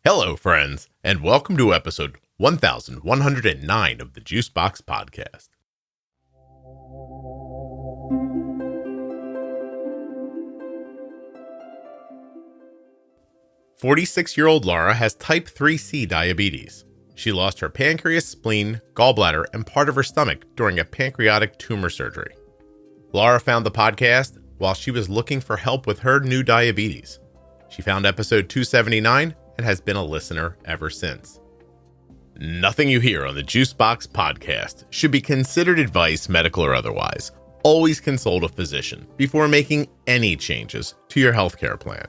Hello, friends, and welcome to episode 1109 of the Juicebox podcast. 46-year-old Lara has type 3C diabetes. She lost her pancreas, spleen, gallbladder, and part of her stomach during a pancreatic tumor surgery. Lara found the podcast while she was looking for help with her new diabetes. She found episode 279 and has been a listener ever since. Nothing you hear on the Juicebox podcast should be considered advice, medical or otherwise. Always consult a physician before making any changes to your healthcare plan.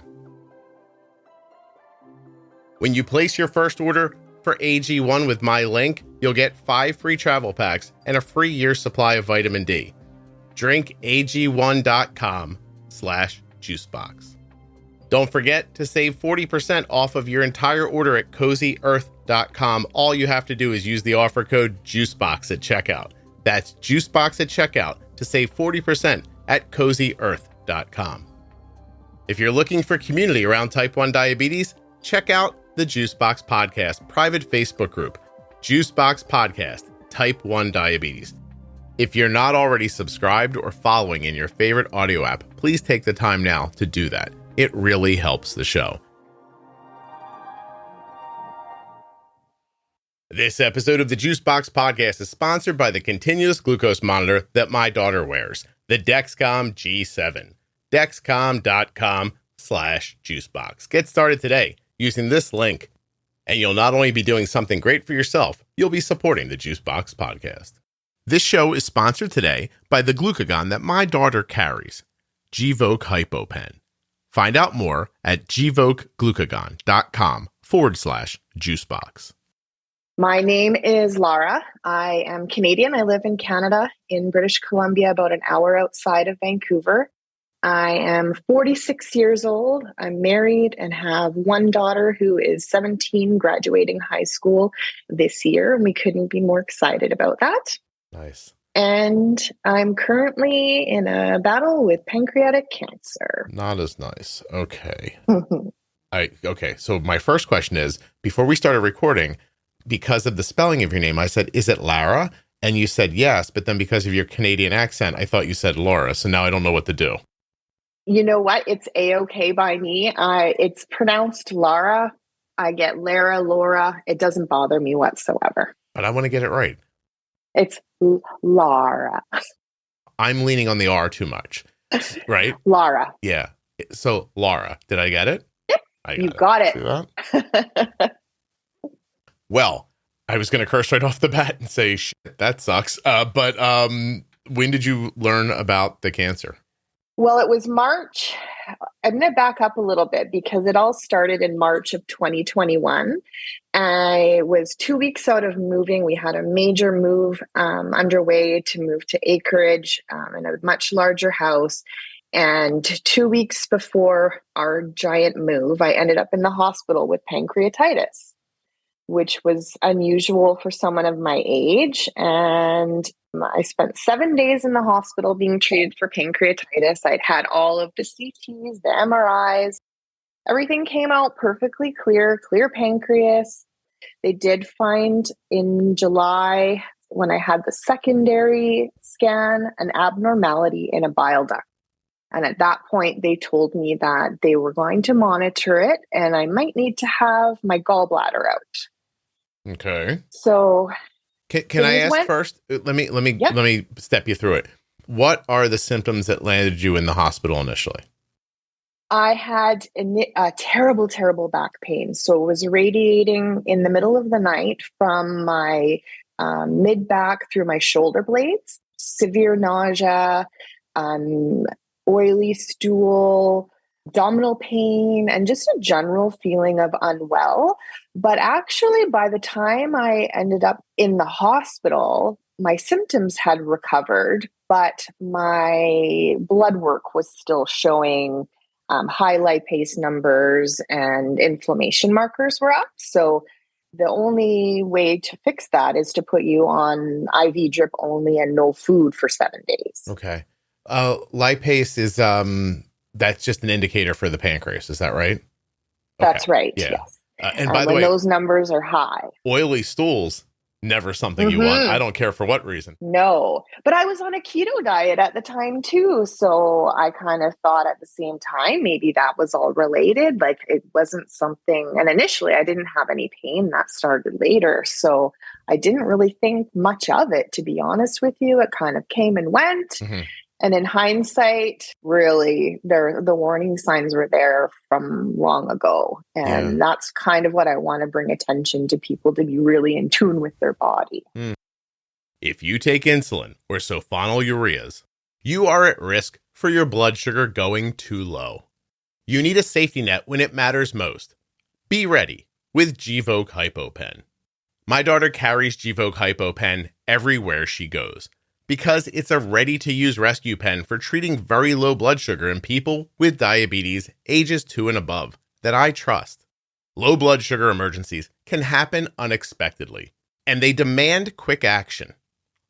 When you place your first order for AG1 with my link, you'll get 5 free travel packs and a free year's supply of vitamin D. Drink ag1.com/juicebox. Don't forget to save 40% off of your entire order at CozyEarth.com. All you have to do is use the offer code JUICEBOX at checkout. That's JUICEBOX at checkout to save 40% at CozyEarth.com. If you're looking for community around type 1 diabetes, check out the Juicebox Podcast private Facebook group, Juicebox Podcast, Type 1 Diabetes. If you're not already subscribed or following in your favorite audio app, please take the time now to do that. It really helps the show. This episode of the Juicebox Podcast is sponsored by the continuous glucose monitor that my daughter wears, the Dexcom G7. Dexcom.com/juicebox. Get started today using this link, and you'll not only be doing something great for yourself, you'll be supporting the Juicebox Podcast. This show is sponsored today by the glucagon that my daughter carries, Gvoke HypoPen. Find out more at gvokeglucagon.com/juicebox. My name is Lara. I am Canadian. I live in Canada, in British Columbia, about an hour outside of Vancouver. I am 46 years old. I'm married and have one daughter who is 17, graduating high school this year. We couldn't be more excited about that. Nice. And I'm currently in a battle with pancreatic cancer. Not as nice. Okay. Okay. So my first question is, before we started recording, because of the spelling of your name, I said, is it Lara? And you said yes, but then because of your Canadian accent, I thought you said Laura. So now I don't know what to do. You know what? It's A-okay by me. It's pronounced Lara. I get Lara, Laura. It doesn't bother me whatsoever. But I want to get it right. It's Lara. I'm leaning on the R too much, right? Lara. Yeah. So Lara, did I get it? Yep. You got it. See that? Well, I was going to curse right off the bat and say, shit, that sucks. But when did you learn about the cancer? Well, it was March. I'm going to back up a little bit because it all started in March of 2021. I was 2 weeks out of moving. We had a major move underway to move to acreage in a much larger house. And 2 weeks before our giant move, I ended up in the hospital with pancreatitis, which was unusual for someone of my age. And I spent 7 days in the hospital being treated for pancreatitis. I'd had all of the CTs, the MRIs. Everything came out perfectly clear pancreas. They did find in July, when I had the secondary scan, an abnormality in a bile duct. And at that point, they told me that they were going to monitor it and I might need to have my gallbladder out. Okay. So can I ask first? Let me step you through it. What are the symptoms that landed you in the hospital initially? I had a terrible, terrible back pain. So it was radiating in the middle of the night from my mid-back through my shoulder blades, severe nausea, oily stool, abdominal pain, and just a general feeling of unwell. But actually, by the time I ended up in the hospital, my symptoms had recovered, but my blood work was still showing high lipase numbers and inflammation markers were up. So the only way to fix that is to put you on IV drip only and no food for 7 days. Okay. Lipase is, that's just an indicator for the pancreas. Is that right? That's right. Yeah. Yes. And by the when way, those numbers are high. oily stools, never something you want. I don't care for what reason. No, but I was on a keto diet at the time too. So I kind of thought at the same time, maybe that was all related. Like it wasn't something, and initially I didn't have any pain. That started later. So I didn't really think much of it, to be honest with you. It kind of came and went. Mm-hmm. And in hindsight, really, the warning signs were there from long ago. And that's kind of what I want to bring attention to people, to be really in tune with their body. If you take insulin or sulfonylureas, you are at risk for your blood sugar going too low. You need a safety net when it matters most. Be ready with Gvoke HypoPen. My daughter carries Gvoke HypoPen everywhere she goes, because it's a ready-to-use rescue pen for treating very low blood sugar in people with diabetes ages 2 and above that I trust. Low blood sugar emergencies can happen unexpectedly, and they demand quick action.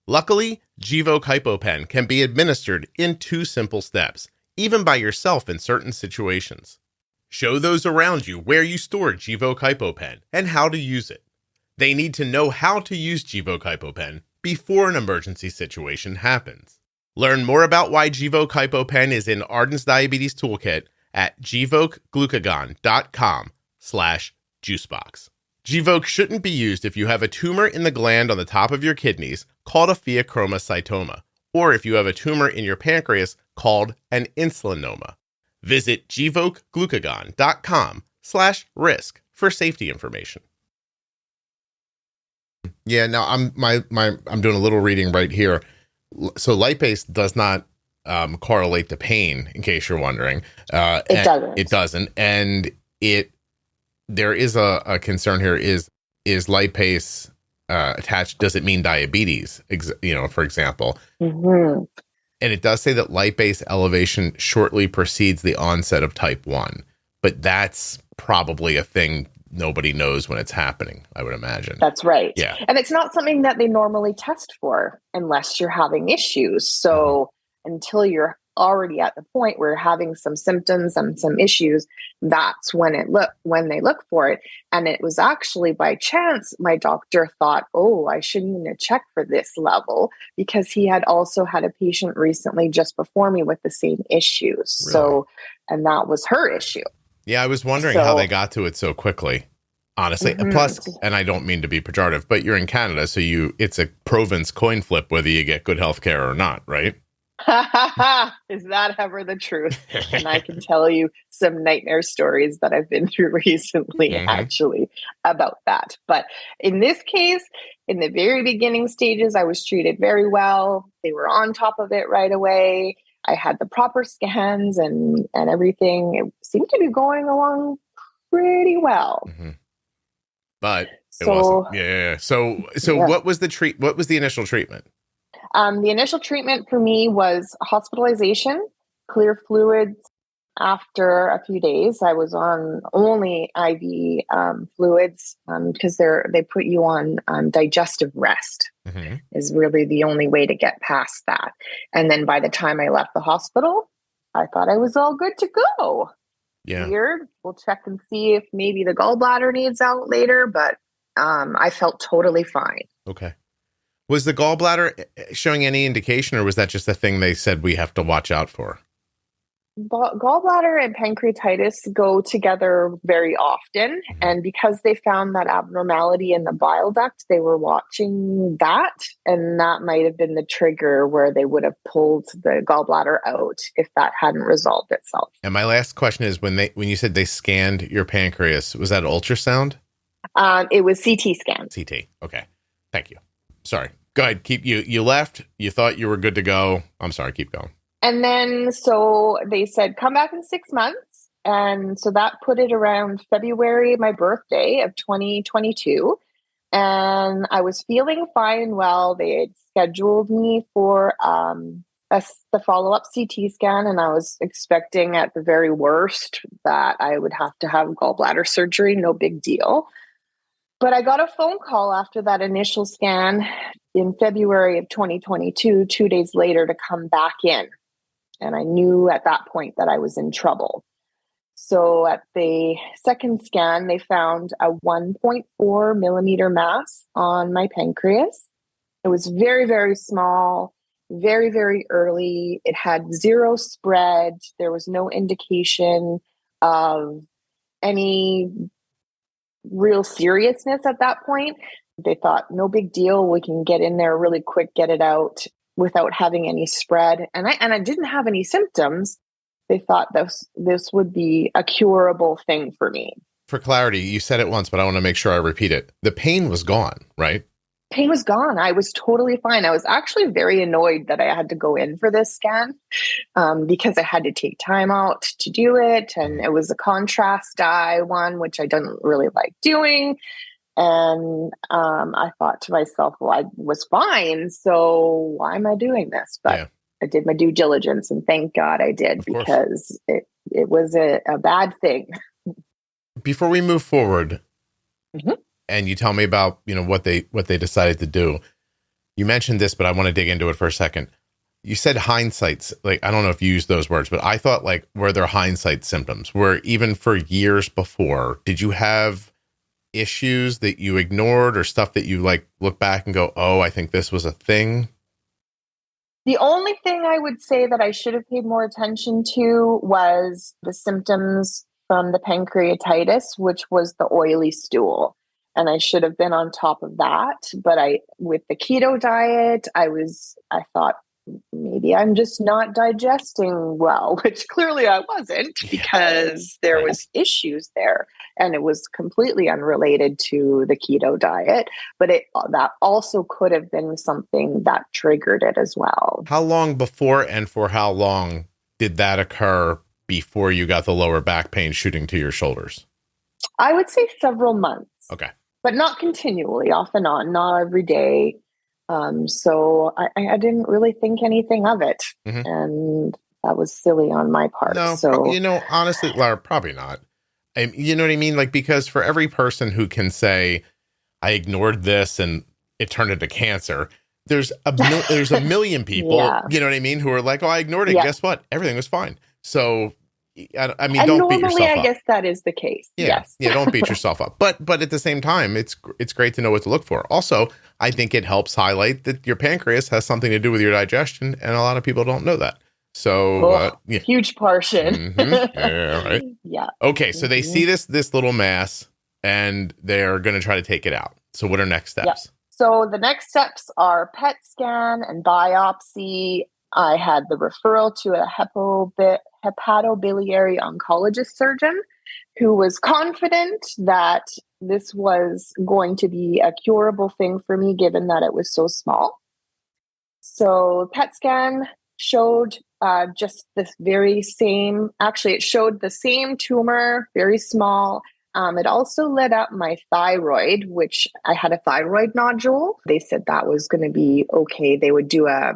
Luckily, Gvoke HypoPen can be administered in 2 simple steps, even by yourself in certain situations. Show those around you where you store Gvoke HypoPen and how to use it. They need to know how to use Gvoke HypoPen before an emergency situation happens. Learn more about why Gvoke HypoPen is in Arden's Diabetes Toolkit at gvokeglucagon.com/juicebox. Gvoke shouldn't be used if you have a tumor in the gland on the top of your kidneys called a pheochromocytoma, or if you have a tumor in your pancreas called an insulinoma. Visit gvokeglucagon.com/risk for safety information. Yeah, now I'm doing a little reading right here. So lipase does not correlate to pain, in case you're wondering. It doesn't. It doesn't, and there is a concern here. Is lipase attached? Does it mean diabetes? For example. Mm-hmm. And it does say that lipase elevation shortly precedes the onset of type 1, but that's probably a thing nobody knows when it's happening, I would imagine. That's right. Yeah. And it's not something that they normally test for unless you're having issues. So until you're already at the point where you're having some symptoms and some issues, that's when they look for it. And it was actually by chance, my doctor thought, I shouldn't even check for this level, because he had also had a patient recently just before me with the same issues. Really? So, and that was her issue. Yeah, I was wondering how they got to it so quickly, honestly. Mm-hmm. Plus, and I don't mean to be pejorative, but you're in Canada, so it's a province coin flip whether you get good health care or not, right? Is that ever the truth? And I can tell you some nightmare stories that I've been through recently, actually, about that. But in this case, in the very beginning stages, I was treated very well. They were on top of it right away. I had the proper scans and everything. It seemed to be going along pretty well. Mm-hmm. But it wasn't. Yeah. So what was the initial treatment? The initial treatment for me was hospitalization, clear fluids. After a few days, I was on only IV fluids because they put you on digestive rest. Mm-hmm. Is really the only way to get past that. And then by the time I left the hospital, I thought I was all good to go. Yeah. Weird. We'll check and see if maybe the gallbladder needs out later, but I felt totally fine. Okay. Was the gallbladder showing any indication, or was that just a thing they said we have to watch out for? Gallbladder and pancreatitis go together very often. Mm-hmm. And because they found that abnormality in the bile duct, they were watching that. And that might have been the trigger where they would have pulled the gallbladder out if that hadn't resolved itself. And my last question is, when you said they scanned your pancreas, was that ultrasound? It was CT scan. CT. Okay. Thank you. Sorry. Go ahead. You left. You thought you were good to go. I'm sorry. Keep going. And then, so they said, come back in 6 months. And so that put it around February, my birthday of 2022. And I was feeling fine and well. They had scheduled me for the follow-up CT scan. And I was expecting at the very worst that I would have to have gallbladder surgery. No big deal. But I got a phone call after that initial scan in February of 2022, 2 days later, to come back in. And I knew at that point that I was in trouble. So at the second scan, they found a 1.4 millimeter mass on my pancreas. It was very, very small, very, very early. It had zero spread. There was no indication of any real seriousness at that point. They thought, no big deal. We can get in there really quick, get it out without having any spread. And I didn't have any symptoms. They thought this would be a curable thing for me. For clarity, you said it once, but I want to make sure I repeat it. The pain was gone, right? Pain was gone. I was totally fine. I was actually very annoyed that I had to go in for this scan because I had to take time out to do it. And it was a contrast dye one, which I didn't really like doing. And I thought to myself, well, I was fine. So why am I doing this? But I did my due diligence, and thank God I did, because it was a bad thing. Before we move forward, and you tell me about, what they decided to do, you mentioned this, but I want to dig into it for a second. You said hindsights, like, I don't know if you used those words, but I thought, like, were there hindsight symptoms where even for years before, did you have issues that you ignored or stuff that you like look back and go, oh, I think this was a thing? The only thing I would say that I should have paid more attention to was the symptoms from the pancreatitis, which was the oily stool. And I should have been on top of that. But with the keto diet, I thought maybe I'm just not digesting well, which clearly I wasn't, because there was issues there, and it was completely unrelated to the keto diet. But that also could have been something that triggered it as well. How long before and for how long did that occur before you got the lower back pain shooting to your shoulders? I would say several months. Okay. But not continually, off and on, not every day. So I didn't really think anything of it. And that was silly on my part. No, so honestly, Lara, probably not. You know what I mean? Like, because for every person who can say, I ignored this and it turned into cancer, there's a million people, you know what I mean, who are like, oh, I ignored it. Guess what? Everything was fine. So, I mean, don't beat yourself up. I guess that is the case. Yes. Yeah, don't beat yourself up. But at the same time, it's great to know what to look for. Also, I think it helps highlight that your pancreas has something to do with your digestion, and a lot of people don't know that. So, huge portion. Yeah, right. Yeah. Okay, so they see this little mass, and they're going to try to take it out. So what are next steps? Yeah. So the next steps are PET scan and biopsy. I had the referral to a hepatobiliary oncologist surgeon who was confident that this was going to be a curable thing for me, given that it was so small. So PET scan showed just this very same, actually it showed the same tumor, very small. It also lit up my thyroid, which I had a thyroid nodule. They said that was going to be okay. They would do a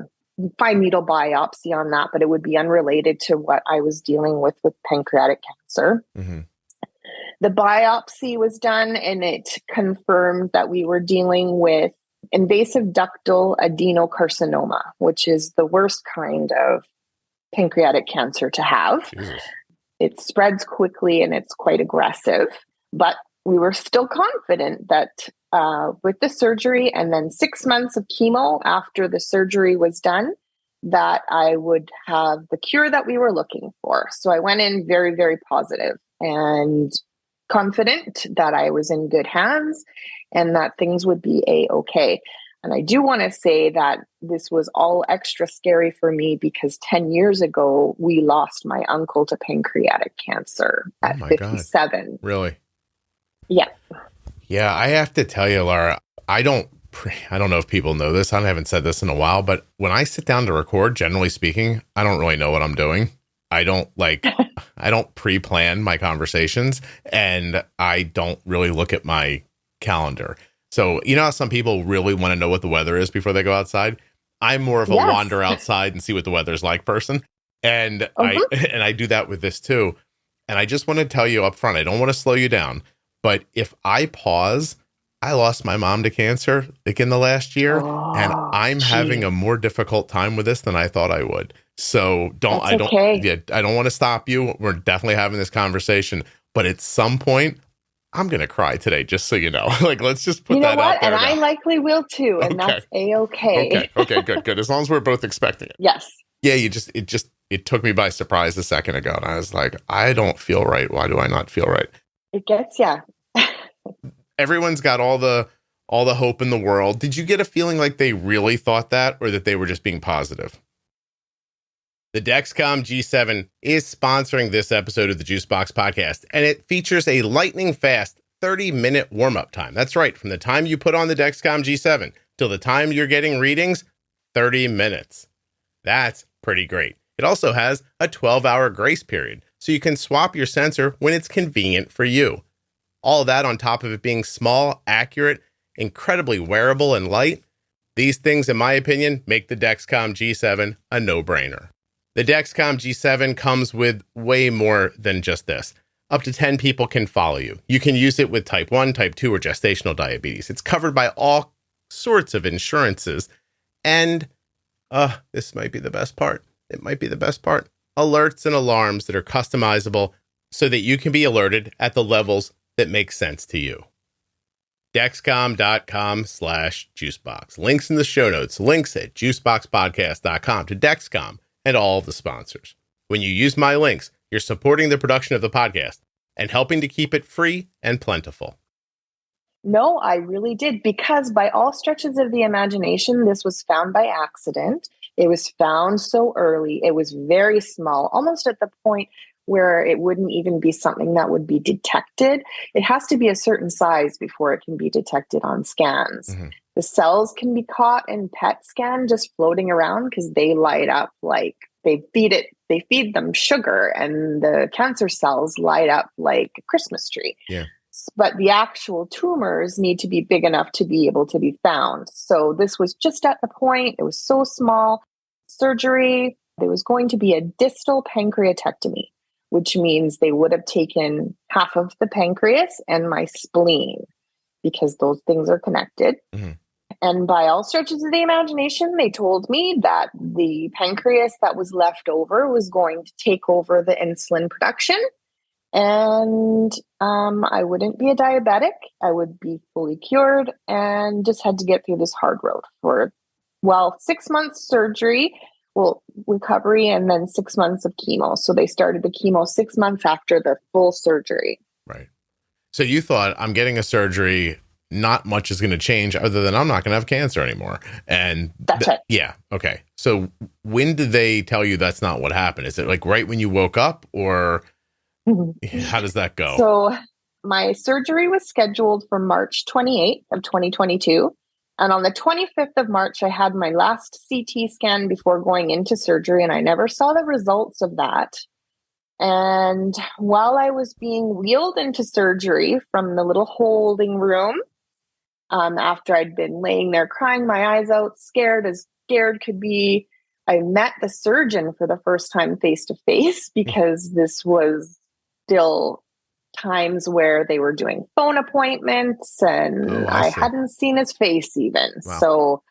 fine needle biopsy on that, but it would be unrelated to what I was dealing with pancreatic cancer. The biopsy was done, and it confirmed that we were dealing with invasive ductal adenocarcinoma, which is the worst kind of pancreatic cancer to have. Jesus. It spreads quickly and it's quite aggressive, but we were still confident that with the surgery and then 6 months of chemo after the surgery was done, that I would have the cure that we were looking for. So I went in very, very positive and confident that I was in good hands and that things would be a-okay. And I do want to say that this was all extra scary for me because 10 years ago, we lost my uncle to pancreatic cancer at 57. God. Really? Yeah. Yeah, I have to tell you, Lara, I don't know if people know this. I haven't said this in a while, but when I sit down to record, generally speaking, I don't really know what I'm doing. I don't pre-plan my conversations, and I don't really look at my calendar. So, you know how some people really want to know what the weather is before they go outside? I'm more of a wander outside and see what the weather's like person. And I do that with this too. And I just want to tell you up front, I don't want to slow you down, but if I pause, I lost my mom to cancer like in the last year, and I'm having a more difficult time with this than I thought I would, So That's okay. I don't want to stop you. We're definitely having this conversation, but at some point I'm going to cry today, just so you know. Like, let's just put You know that out what? there And I now. likely will too. And Okay. that's A-okay. Okay. Good. As long as we're both expecting it. Yes. Yeah. It took me by surprise a second ago. And I was like, I don't feel right. Why do I not feel right? It gets ya. Everyone's got all the hope in the world. Did you get a feeling like they really thought that, or that they were just being positive? The Dexcom G7 is sponsoring this episode of the Juicebox podcast, and it features a lightning fast 30-minute warm-up time. That's right. From the time you put on the Dexcom G7 till the time you're getting readings, 30 minutes. That's pretty great. It also has a 12-hour grace period, so you can swap your sensor when it's convenient for you. All of that on top of it being small, accurate, incredibly wearable, and light. These things, in my opinion, make the Dexcom G7 a no-brainer. The Dexcom G7 comes with way more than just this. Up to 10 people can follow you. You can use it with type 1, type 2, or gestational diabetes. It's covered by all sorts of insurances. And this might be the best part. It might be the best part. Alerts and alarms that are customizable so that you can be alerted at the levels that make sense to you. Dexcom.com/juicebox. Links in the show notes. Links at juiceboxpodcast.com to Dexcom and all the sponsors. When you use my links, you're supporting the production of the podcast and helping to keep it free and plentiful. No, I really did, because by all stretches of the imagination, this was found by accident. It was found so early. It was very small, almost at the point where it wouldn't even be something that would be detected. It has to be a certain size before it can be detected on scans. Mm-hmm. The cells can be caught in PET scan just floating around because they light up like they feed them sugar, and the cancer cells light up like a Christmas tree. Yeah. But the actual tumors need to be big enough to be able to be found. So this was just at the point, it was so small. Surgery, there was going to be a distal pancreatectomy, which means they would have taken half of the pancreas and my spleen, because those things are connected. Mm-hmm. And by all stretches of the imagination, they told me that the pancreas that was left over was going to take over the insulin production. And I wouldn't be a diabetic. I would be fully cured and just had to get through this hard road for, 6 months surgery, recovery, and then 6 months of chemo. So they started the chemo 6 months after the full surgery. Right. So you thought, I'm getting a surgery, not much is going to change other than I'm not going to have cancer anymore. And that's right. Yeah. Okay. So when did they tell you that's not what happened? Is it like right when you woke up, or how does that go? So my surgery was scheduled for March 28th of 2022. And on the 25th of March, I had my last CT scan before going into surgery, and I never saw the results of that. And while I was being wheeled into surgery from the little holding room, after I'd been laying there crying my eyes out, scared as scared could be, I met the surgeon for the first time face to face, because this was still times where they were doing phone appointments, and I hadn't seen his face even. Wow. So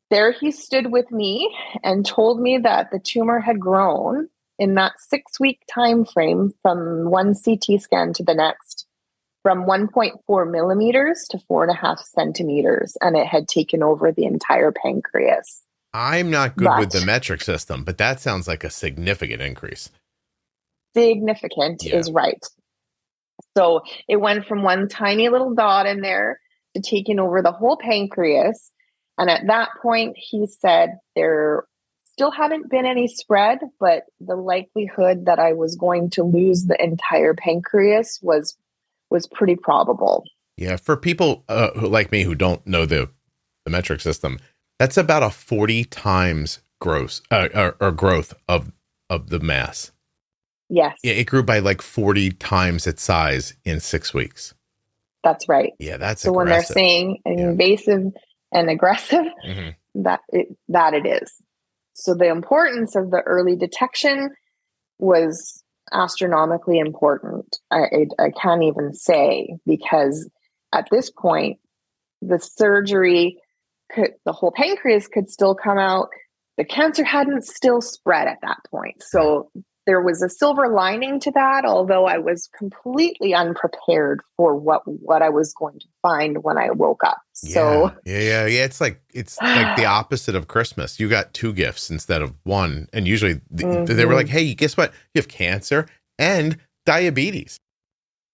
there he stood with me and told me that the tumor had grown in that 6-week time frame from one CT scan to the next, from 1.4 millimeters to 4.5 centimeters, and it had taken over the entire pancreas. I'm not good with the metric system, but that sounds like a significant increase. Significant is right. So it went from one tiny little dot in there to taking over the whole pancreas. And at that point, he said there still hadn't been any spread, but the likelihood that I was going to lose the entire pancreas was pretty probable. Yeah, for people like me who don't know the metric system, that's about a 40 times growth of the mass. Yes. Yeah, it grew by like 40 times its size in 6 weeks. That's right. Yeah, that's so aggressive. When they're saying invasive and aggressive, that it is. So the importance of the early detection was astronomically important. I can't even say, because at this point, the surgery the whole pancreas could still come out. the cancer hadn't still spread at that point. So there was a silver lining to that, although I was completely unprepared for what I was going to find when I woke up. So yeah. It's like the opposite of Christmas. You got 2 gifts instead of 1. And usually they were like, hey, guess what? You have cancer and diabetes.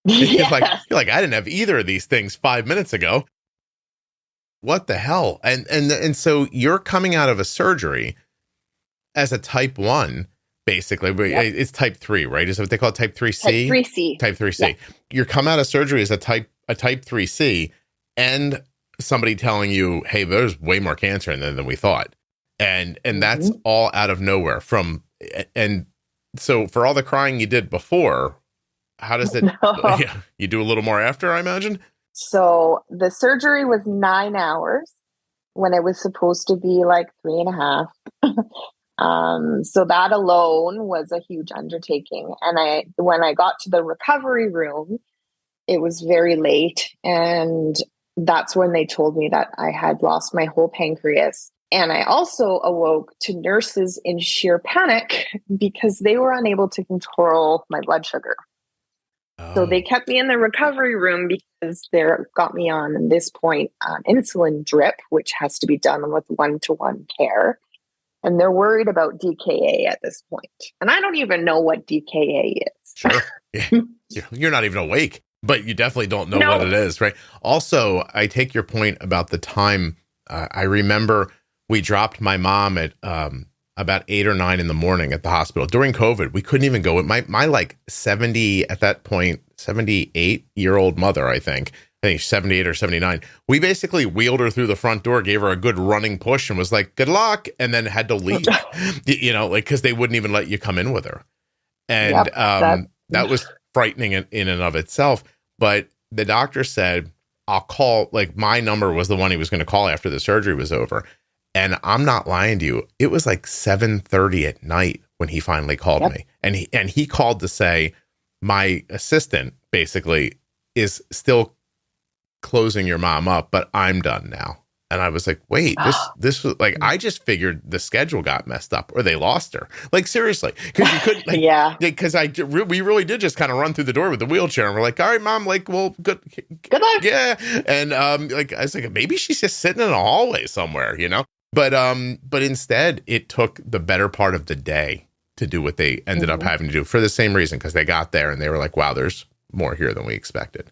Yes. You're like, I didn't have either of these things 5 minutes ago. What the hell? And so you're coming out of a surgery as a type 1, basically. Yep. It's type 3, right? Is that what they call it? Type 3C? Type 3C. Type 3C. Yep. You're come out of surgery as a type 3C, and somebody telling you, hey, there's way more cancer in there than we thought. And that's all out of nowhere and so for all the crying you did before, how does it, you do a little more after, I imagine? So the surgery was 9 hours when it was supposed to be like 3.5. So that alone was a huge undertaking. And when I got to the recovery room, it was very late. And that's when they told me that I had lost my whole pancreas. And I also awoke to nurses in sheer panic because they were unable to control my blood sugar. So they kept me in the recovery room because they got me on, at this point, insulin drip, which has to be done with 1-to-1 care. And they're worried about DKA at this point. And I don't even know what DKA is. Sure. Yeah. You're not even awake, but you definitely don't know what it is, right? Also, I take your point about the time. I remember we dropped my mom at about 8 or 9 in the morning at the hospital during COVID. We couldn't even go with my like 70 at that point, 78-year-old mother, I think 78 or 79. We basically wheeled her through the front door, gave her a good running push and was like, good luck. And then had to leave, cause they wouldn't even let you come in with her. And that was frightening in and of itself. But the doctor said, I'll call, like my number was the one he was going to call after the surgery was over. And I'm not lying to you. It was like 7:30 at night when he finally called me. And he called to say, my assistant basically is still closing your mom up, but I'm done now. And I was like, wait, this was like, I just figured the schedule got messed up or they lost her. Like, seriously. Cause you couldn't, because we really did just kind of run through the door with the wheelchair and we're like, all right, mom, like, well, good luck. Yeah. And, like, I was like, maybe she's just sitting in a hallway somewhere, but instead it took the better part of the day to do what they ended up having to do for the same reason. Cause they got there and they were like, wow, there's more here than we expected.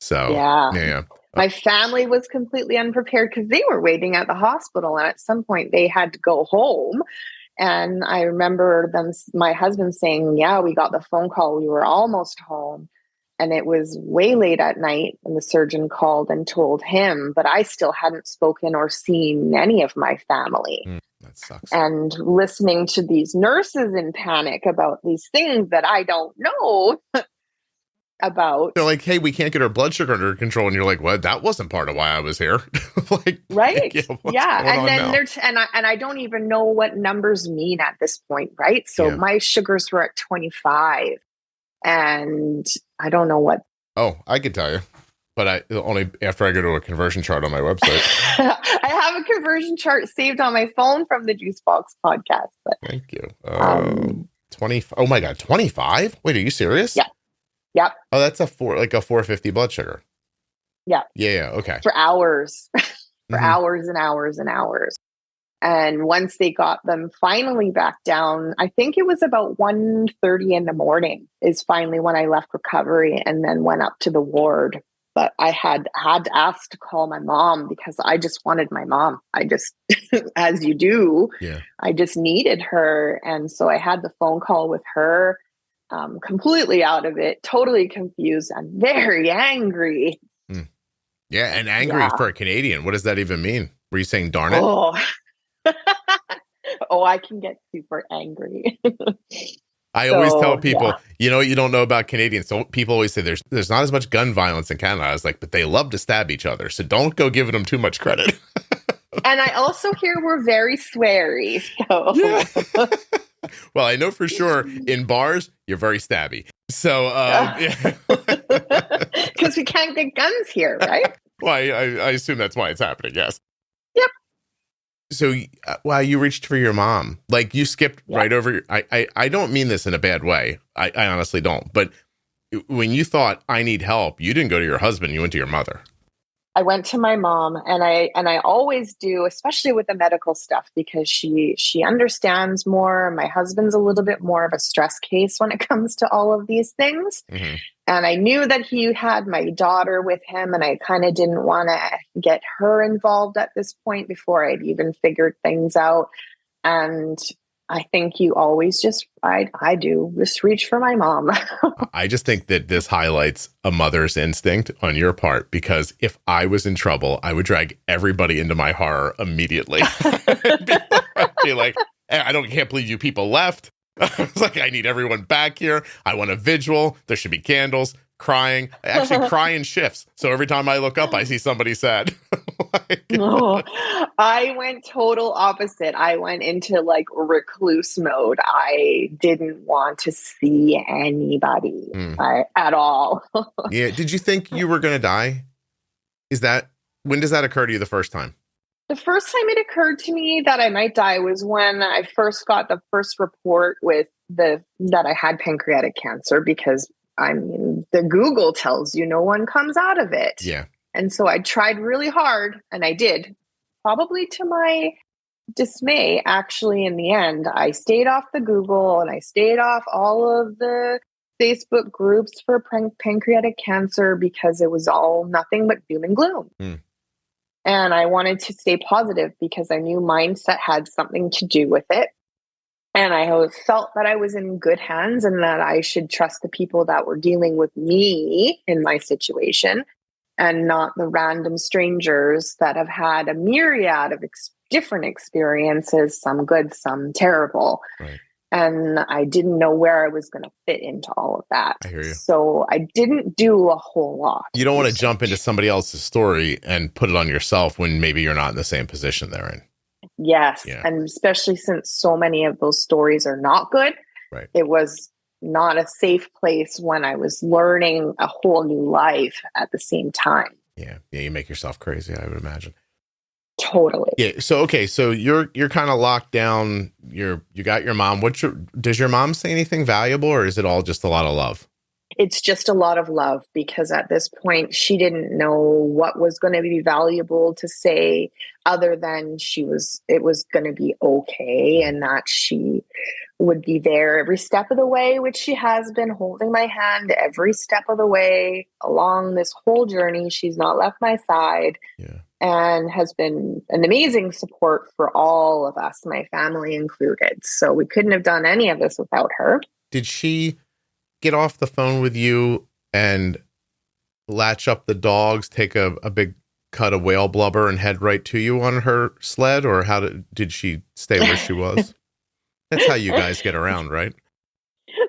So, yeah. My family was completely unprepared because they were waiting at the hospital. And at some point they had to go home. And I remember my husband saying, yeah, we got the phone call. We were almost home. And it was way late at night when the surgeon called and told him, but I still hadn't spoken or seen any of my family. That sucks. And listening to these nurses in panic about these things that I don't know about. They're like, hey, we can't get our blood sugar under control. And you're like, well, that wasn't part of why I was here. Like, right. And then I don't even know what numbers mean at this point. Right. So my sugars were at 25 and I don't know what. Oh, I could tell you, but only after I go to a conversion chart on my website. I have a conversion chart saved on my phone from the Juicebox podcast. But, thank you. 20. Oh my God. 25. Wait, are you serious? Yeah. Yep. Oh, that's a 450 blood sugar. Yeah. Yeah. Okay. For hours, hours and hours and hours. And once they got them finally back down, I think it was about 1:30 in the morning is finally when I left recovery and then went up to the ward. But I had asked to call my mom because I just wanted my mom. I just, as you do, I just needed her. And so I had the phone call with her. Completely out of it, totally confused and very angry. Yeah, and angry for a Canadian. What does that even mean? Were you saying darn it? Oh, I can get super angry. I always tell people, you don't know about Canadians. So people always say there's not as much gun violence in Canada. I was like, but they love to stab each other. So don't go giving them too much credit. And I also hear we're very sweary. So. Well, I know for sure in bars, you're very stabby. So, because we can't get guns here, right? Well, I assume that's why it's happening. Yes. Yep. wow, you reached for your mom. Like you skipped Yeah. right over. I don't mean this in a bad way. I honestly don't. But when you thought I need help, you didn't go to your husband. You went to your mother. I went to my mom, and I always do, especially with the medical stuff, because she understands more. My husband's a little bit more of a stress case when it comes to all of these things. Mm-hmm. And I knew that he had my daughter with him, and I kind of didn't want to get her involved at this point before I'd even figured things out. And I think you always just, I do just reach for my mom. I just think that this highlights a mother's instinct on your part, because if I was in trouble, I would drag everybody into my horror immediately. I'd be like, can't believe you people left. It's like, I need everyone back here. I want a vigil. There should be candles, crying. I actually cry in shifts. So every time I look up, I see somebody sad. No, I went total opposite. I went into like recluse mode. I didn't want to see anybody at all. Yeah. Did you think you were going to die? When does that occur to you the first time? The first time it occurred to me that I might die was when I first got the first report that I had pancreatic cancer, because I mean, the Google tells you no one comes out of it. Yeah. And so I tried really hard, and I did, probably to my dismay. Actually, in the end, I stayed off the Google, and I stayed off all of the Facebook groups for pancreatic cancer, because it was all nothing but doom and gloom. And I wanted to stay positive, because I knew mindset had something to do with it. And I felt that I was in good hands, and that I should trust the people that were dealing with me in my situation, and not the random strangers that have had a myriad of different experiences, some good, some terrible. Right. And I didn't know where I was going to fit into all of that. I hear you. So I didn't do a whole lot. You don't want to jump into somebody else's story and put it on yourself when maybe you're not in the same position they're in. Yes. Yeah. And especially since so many of those stories are not good. Right. It was not a safe place when I was learning a whole new life at the same time. Yeah. Yeah. You make yourself crazy, I would imagine. Totally. Yeah. So, okay. So you're kind of locked down. You got your mom. Does your mom say anything valuable, or is it all just a lot of love? It's just a lot of love, because at this point she didn't know what was going to be valuable to say, other than it was going to be okay, and that she would be there every step of the way, which she has been, holding my hand every step of the way along this whole journey. She's not left my side. Yeah. And has been an amazing support for all of us, my family included. So we couldn't have done any of this without her. Did she get off the phone with you and latch up the dogs, take a big cut of whale blubber, and head right to you on her sled? Or did she stay where she was? That's how you guys get around, right?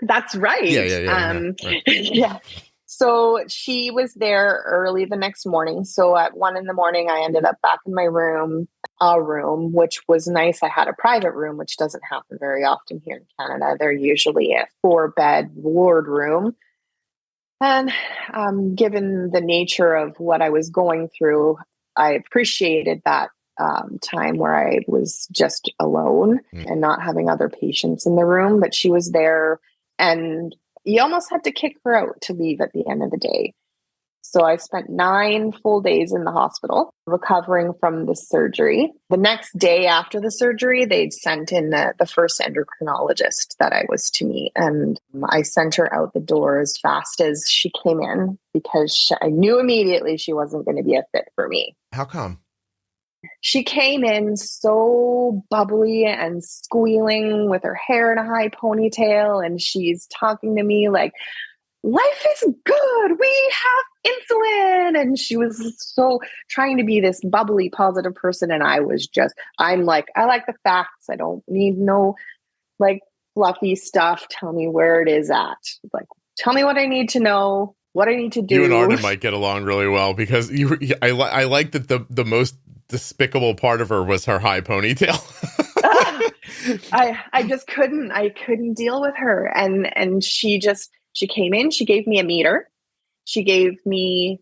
That's right. Yeah. Right. Yeah. So she was there early the next morning. So at 1 a.m, I ended up back in my room, which was nice. I had a private room, which doesn't happen very often here in Canada. They're usually a 4-bed ward room. And given the nature of what I was going through, I appreciated that time where I was just alone and not having other patients in the room. But she was there, and you almost had to kick her out to leave at the end of the day. So I spent 9 full days in the hospital recovering from the surgery. The next day after the surgery, they'd sent in the first endocrinologist that I was to meet. And I sent her out the door as fast as she came in, because I knew immediately she wasn't going to be a fit for me. How come? She came in so bubbly and squealing with her hair in a high ponytail. And she's talking to me like, life is good. We have insulin. And she was so trying to be this bubbly, positive person. And I'm like, I like the facts. I don't need no like fluffy stuff. Tell me where it is at. Like, tell me what I need to know, what I need to do. You and Arden might get along really well, because I like that the most despicable part of her was her high ponytail. I just couldn't deal with her. And she came in, she gave me a meter. She gave me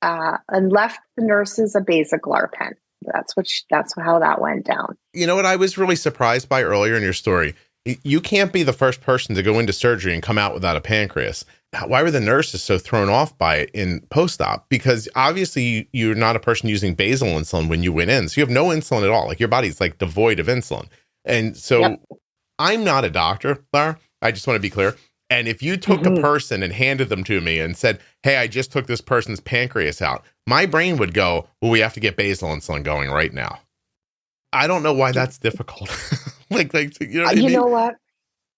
and left the nurses a Basaglar pen. That's how that went down. You know what I was really surprised by earlier in your story? You can't be the first person to go into surgery and come out without a pancreas. Why were the nurses so thrown off by it in post-op? Because obviously you're not a person using basal insulin when you went in. So you have no insulin at all. Like your body's like devoid of insulin. And so yep. I'm not a doctor, Lara. I just want to be clear. And if you took a person and handed them to me and said, hey, I just took this person's pancreas out, my brain would go, well, we have to get basal insulin going right now. I don't know why that's difficult. like, you know what I mean? You know what?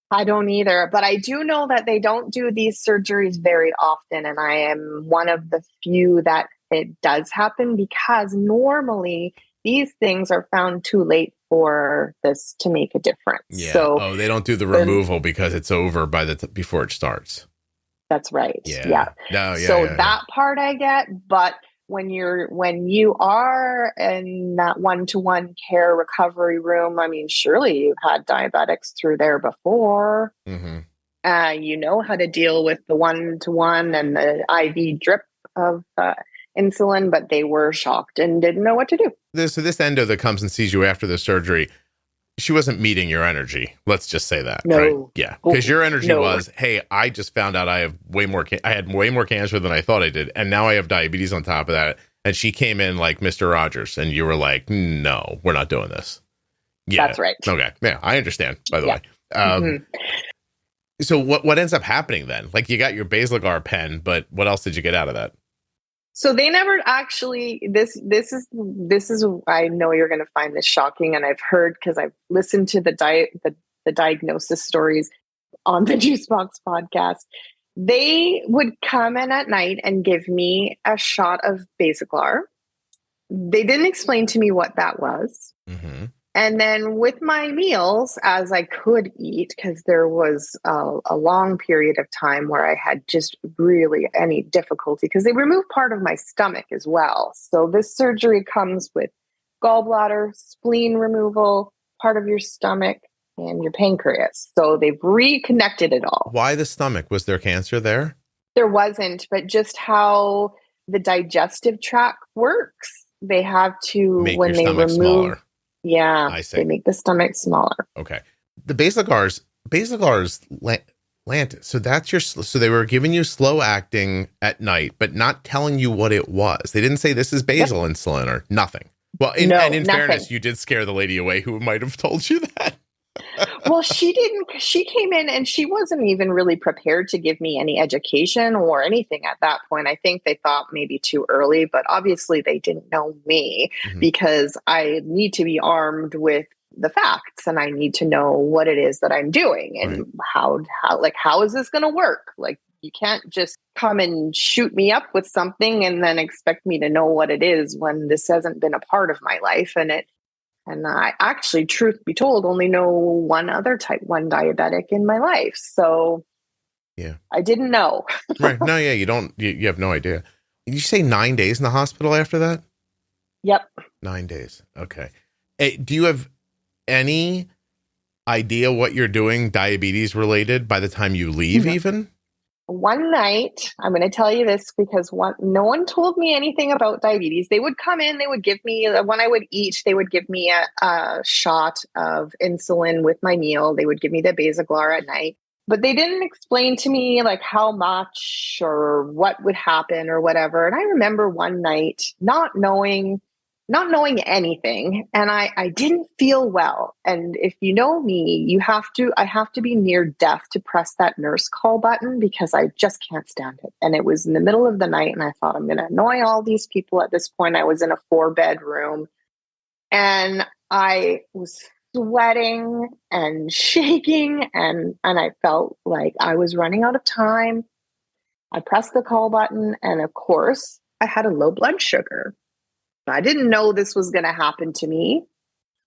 I don't either, but I do know that they don't do these surgeries very often. And I am one of the few that it does happen, because normally these things are found too late for this to make a difference. Yeah. So, they don't do the removal because it's over by before it starts. That's right. Yeah. No, yeah. So that part I get, but when you are in that one-to-one care recovery room, I mean, surely you've had diabetics through there before. You know how to deal with the one-to-one and the IV drip of insulin, but they were shocked and didn't know what to do. So this endo that comes and sees you after the surgery, she wasn't meeting your energy. Let's just say that. No. Right? Yeah. Because your energy was, hey, I just found out I had way more cancer than I thought I did. And now I have diabetes on top of that. And she came in like Mr. Rogers, and you were like, no, we're not doing this. Yeah. That's right. Okay. Yeah. I understand, by the way. So what ends up happening then? Like, you got your Basaglar pen, but what else did you get out of that? So they never actually, this is, I know you're going to find this shocking. And I've heard, because I've listened to the diagnosis stories on the Juicebox podcast. They would come in at night and give me a shot of Basaglar. They didn't explain to me what that was. And then with my meals, as I could eat, because there was a long period of time where I had just really any difficulty, because they removed part of my stomach as well. So this surgery comes with gallbladder, spleen removal, part of your stomach, and your pancreas. So they've reconnected it all. Why the stomach? Was there cancer there? There wasn't, but just how the digestive tract works. They have to, make when your they stomach remove... smaller. Yeah, I see. They make the stomach smaller. Okay. The Basaglars Lantus. So that's so they were giving you slow acting at night, but not telling you what it was. They didn't say this is basal insulin or nothing. Well, in fairness, you did scare the lady away who might have told you that. Well, she didn't. She came in and she wasn't even really prepared to give me any education or anything at that point. I think they thought maybe too early, but obviously they didn't know me because I need to be armed with the facts and I need to know what it is that I'm doing and how is this going to work? Like, you can't just come and shoot me up with something and then expect me to know what it is when this hasn't been a part of my life. And I actually, truth be told, only know one other type 1 diabetic in my life. So yeah, I didn't know. Right. No, yeah, you have no idea. Did you say 9 days in the hospital after that? Yep. 9 days. Okay. Hey, do you have any idea what you're doing diabetes related by the time you leave even? One night, I'm going to tell you this because no one told me anything about diabetes. They would come in, they would give me, when I would eat, they would give me a shot of insulin with my meal. They would give me the Basaglar at night, but they didn't explain to me like how much or what would happen or whatever. And I remember one night not knowing anything, and I didn't feel well. And if you know me, I have to be near death to press that nurse call button because I just can't stand it. And it was in the middle of the night, and I thought, I'm going to annoy all these people. At this point, I was in a 4-bedroom, and I was sweating and shaking, and I felt like I was running out of time. I pressed the call button, and of course, I had a low blood sugar. I didn't know this was going to happen to me.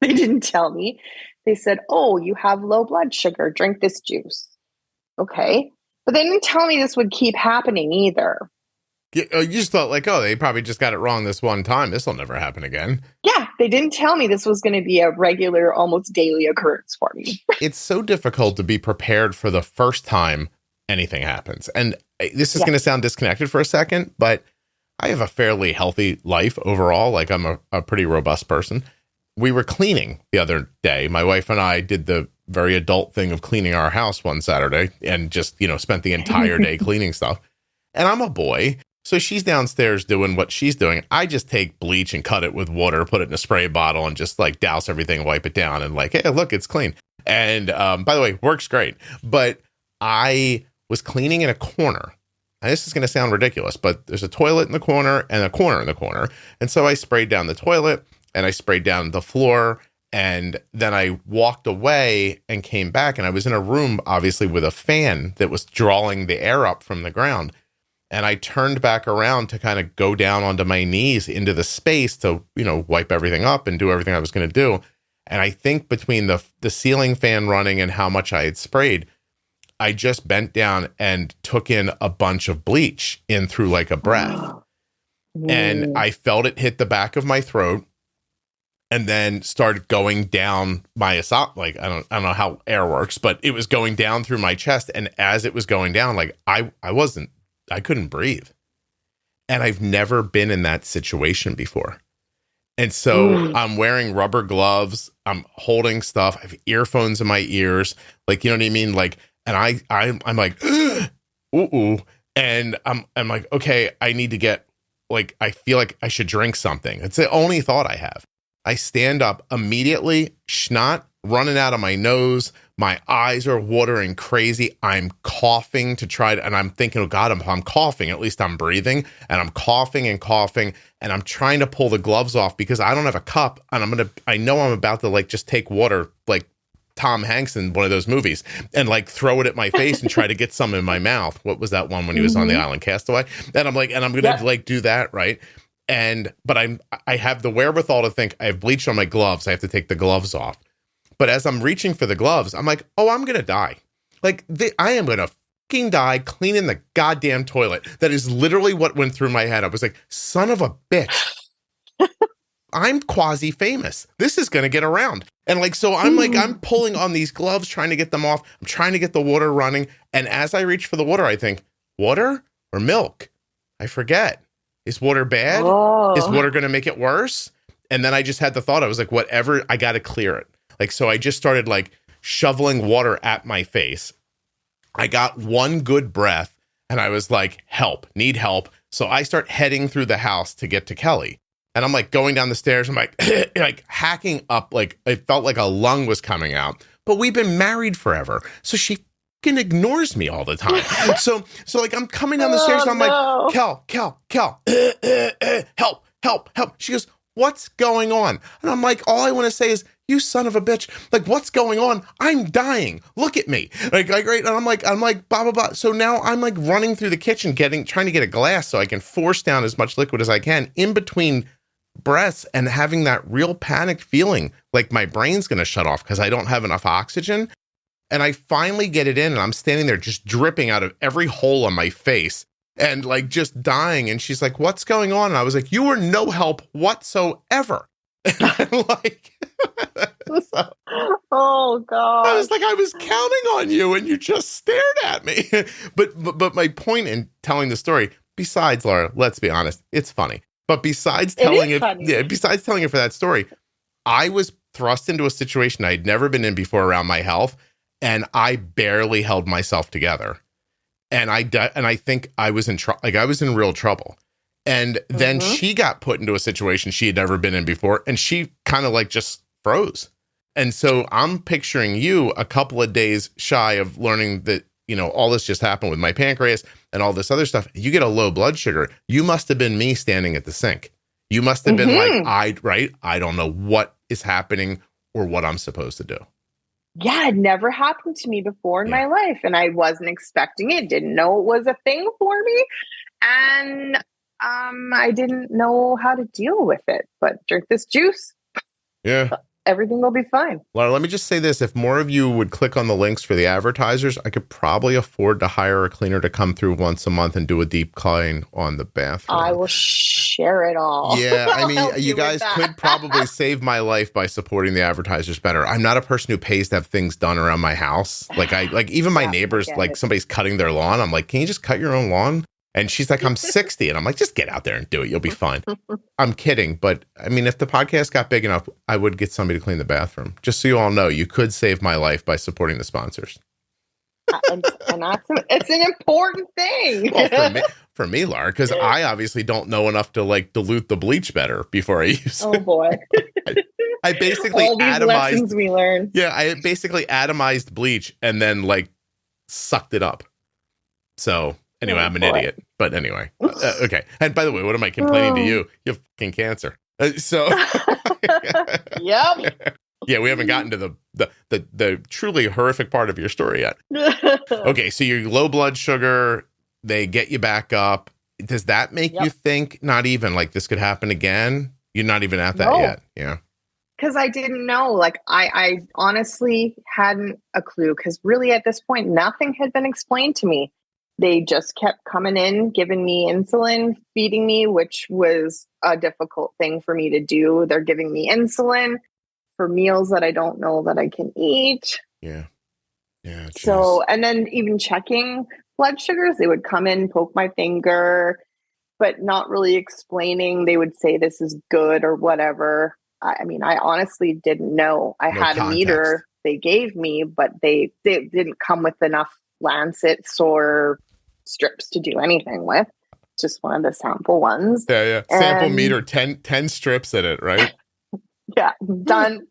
They didn't tell me. They said, oh, you have low blood sugar. Drink this juice. Okay. But they didn't tell me this would keep happening either. You just thought like, oh, they probably just got it wrong this one time. This will never happen again. Yeah. They didn't tell me this was going to be a regular, almost daily occurrence for me. It's so difficult to be prepared for the first time anything happens. And this is going to sound disconnected for a second, but I have a fairly healthy life overall. Like I'm a pretty robust person. We were cleaning the other day. My wife and I did the very adult thing of cleaning our house one Saturday and just, spent the entire day cleaning stuff. And I'm a boy. So she's downstairs doing what she's doing. I just take bleach and cut it with water, put it in a spray bottle and just like douse everything, wipe it down and like, hey, look, it's clean. And by the way, works great. But I was cleaning in a corner. And this is going to sound ridiculous, but there's a toilet in the corner and a corner in the corner. And so I sprayed down the toilet and I sprayed down the floor. And then I walked away and came back. And I was in a room, obviously, with a fan that was drawing the air up from the ground. And I turned back around to kind of go down onto my knees into the space to, wipe everything up and do everything I was going to do. And I think between the ceiling fan running and how much I had sprayed, I just bent down and took in a bunch of bleach in through like a breath. And I felt it hit the back of my throat and then started going down my esophagus. Like, I don't know how air works, but it was going down through my chest. And as it was going down, like I couldn't breathe. And I've never been in that situation before. And so I'm wearing rubber gloves. I'm holding stuff. I have earphones in my ears. Like, you know what I mean? Like, and I'm like, ooh. And I'm like, okay, I need to get, like, I feel like I should drink something. It's the only thought I have. I stand up immediately, snot running out of my nose. My eyes are watering crazy. I'm coughing and I'm thinking, oh God, I'm coughing. At least I'm breathing, and I'm coughing, and I'm trying to pull the gloves off because I don't have a cup, and I know I'm about to like just take water like Tom Hanks in one of those movies and like throw it at my face and try to get some in my mouth. What was that one when he was on the island Castaway? And I'm like, and I'm going to like do that. Right. But I have the wherewithal to think I have bleach on my gloves. I have to take the gloves off. But as I'm reaching for the gloves, I'm like, oh, I'm going to die. Like I am going to fucking die cleaning the goddamn toilet. That is literally what went through my head. I was like, son of a bitch. I'm quasi famous. This is going to get around. And like, so I'm like, I'm pulling on these gloves, trying to get them off. I'm trying to get the water running. And as I reach for the water, I think, water or milk? I forget. Is water bad? Is water going to make it worse? And then I just had the thought, I was like, whatever, I got to clear it. Like, so I just started like shoveling water at my face. I got one good breath and I was like, need help. So I start heading through the house to get to Kelly. And I'm like going down the stairs. I'm like, like hacking up. Like it felt like a lung was coming out. But we've been married forever, so she fucking ignores me all the time. So like I'm coming down the stairs. And I'm like, Kel, help. She goes, what's going on? And I'm like, all I want to say is, you son of a bitch. Like, what's going on? I'm dying. Look at me. Like, right. And I'm like, blah, blah, blah. So now I'm like running through the kitchen, trying to get a glass so I can force down as much liquid as I can in between breaths and having that real panicked feeling like my brain's going to shut off because I don't have enough oxygen. And I finally get it in and I'm standing there just dripping out of every hole on my face and like just dying. And she's like, what's going on? And I was like, you were no help whatsoever. And I'm like, so, oh God. I was like, I was counting on you and you just stared at me. But my point in telling the story, besides Lara, let's be honest, it's funny. But besides telling it for that story, I was thrust into a situation I'd never been in before around my health, and I barely held myself together. And I think I was I was in real trouble. And then she got put into a situation she had never been in before, and she kind of like just froze. And so I'm picturing you a couple of days shy of learning that, all this just happened with my pancreas and all this other stuff. You get a low blood sugar. You must have been me standing at the sink. You must have been like, I don't know what is happening or what I'm supposed to do. Yeah, it never happened to me before in my life. And I wasn't expecting it. Didn't know it was a thing for me. And I didn't know how to deal with it. But drink this juice. Yeah. Everything will be fine. Lara, let me just say this. If more of you would click on the links for the advertisers, I could probably afford to hire a cleaner to come through once a month and do a deep clean on the bathroom. I will share it all. Yeah, I mean, you guys could probably save my life by supporting the advertisers better. I'm not a person who pays to have things done around my house. Like even my neighbors, like somebody's cutting their lawn. I'm like, can you just cut your own lawn? And she's like, I'm 60. And I'm like, just get out there and do it. You'll be fine. I'm kidding. But I mean, if the podcast got big enough, I would get somebody to clean the bathroom. Just so you all know, you could save my life by supporting the sponsors. It's an important thing. Well, for me, Lara, because I obviously don't know enough to like dilute the bleach better before I use it. Oh boy. I basically all these lessons we learned. Yeah, I basically atomized bleach and then like sucked it up. So anyway, I'm an idiot. But anyway, okay. And by the way, what am I complaining to you? You have fucking cancer. So Yep. Yeah, we haven't gotten to the truly horrific part of your story yet. Okay, so you're low blood sugar, they get you back up. Does that make you think not even like this could happen again? You're not even at that yet. Yeah. Because I didn't know. Like I honestly hadn't a clue because really at this point, nothing had been explained to me. They just kept coming in, giving me insulin, feeding me, which was a difficult thing for me to do. They're giving me insulin for meals that I don't know that I can eat. Yeah. Yeah. Geez. So, and then even checking blood sugars, they would come in, poke my finger, but not really explaining. They would say this is good or whatever. I mean, I honestly didn't know. I had a meter they gave me, but they didn't come with enough lancets or strips to do anything with. Just one of the sample ones. Yeah. Sample meter, 10 strips in it, right? Yeah, done.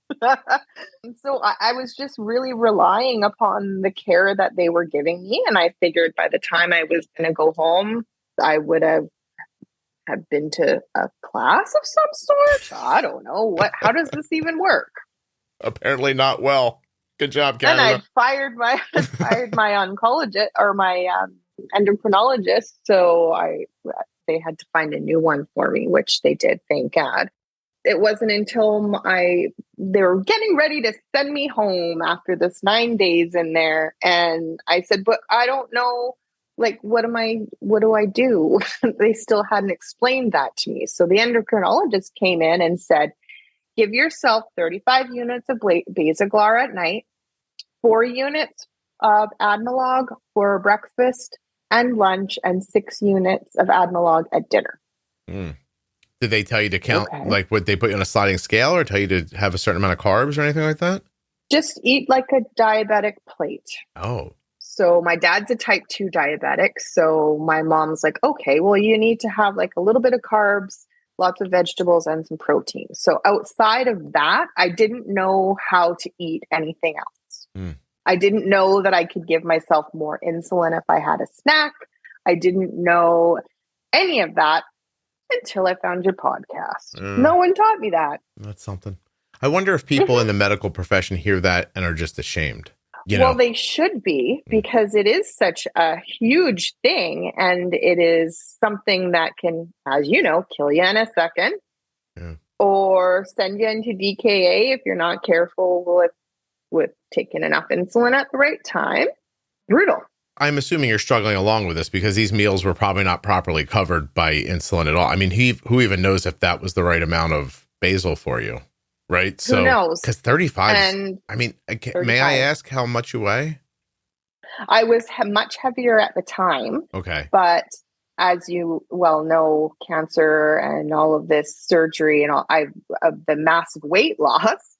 So I was just really relying upon the care that they were giving me. And I figured by the time I was going to go home, I would have been to a class of some sort. I don't know. How does this even work? Apparently not well. Good job, Canada. And I fired my oncologist or my endocrinologist. So they had to find a new one for me, which they did, thank God. It wasn't until they were getting ready to send me home after this 9 days in there. And I said, but I don't know, like, what do I do? They still hadn't explained that to me. So the endocrinologist came in and said, give yourself 35 units of Basaglar at night, 4 units of Admelog for breakfast and lunch, and 6 units of Admelog at dinner. Mm. Did they tell you to count, like, would they put you on a sliding scale or tell you to have a certain amount of carbs or anything like that? Just eat like a diabetic plate. Oh. So my dad's a type 2 diabetic. So my mom's like, okay, well, you need to have like a little bit of carbs, lots of vegetables, and some protein. So outside of that, I didn't know how to eat anything else. Mm. I didn't know that I could give myself more insulin if I had a snack. I didn't know any of that until I found your podcast. No one taught me that. That's something. I wonder if people in the medical profession hear that and are just ashamed. Well, they should be, because it is such a huge thing, and it is something that can, as you know, kill you in a second, or send you into DKA if you're not careful with taking enough insulin at the right time. Brutal. I'm assuming you're struggling along with this because these meals were probably not properly covered by insulin at all. I mean, who even knows if that was the right amount of basal for you, right? Who knows? Because 35, may I ask how much you weigh? I was much heavier at the time. Okay. But as you well know, cancer and all of this surgery and all, the massive weight loss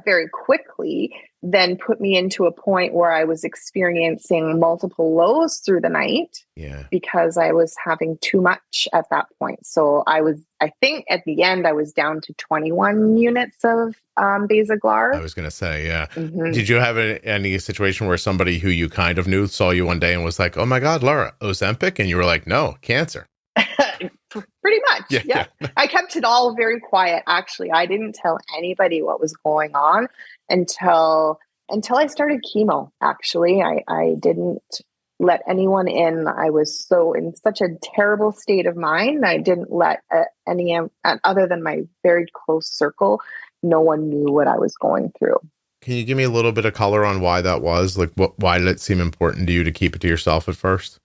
very quickly then put me into a point where I was experiencing multiple lows through the night because I was having too much at that point. So I think at the end I was down to 21 units of Basaglar. I was going to say, Mm-hmm. Did you have any situation where somebody who you kind of knew saw you one day and was like, oh my God, Lara, Ozempic? And you were like, no, cancer. Pretty much. Yeah. I kept it all very quiet. Actually, I didn't tell anybody what was going on until I started chemo. Actually, I didn't let anyone in. I was in such a terrible state of mind. I didn't let any other than my very close circle. No one knew what I was going through. Can you give me a little bit of color on why that was? Like, why did it seem important to you to keep it to yourself at first?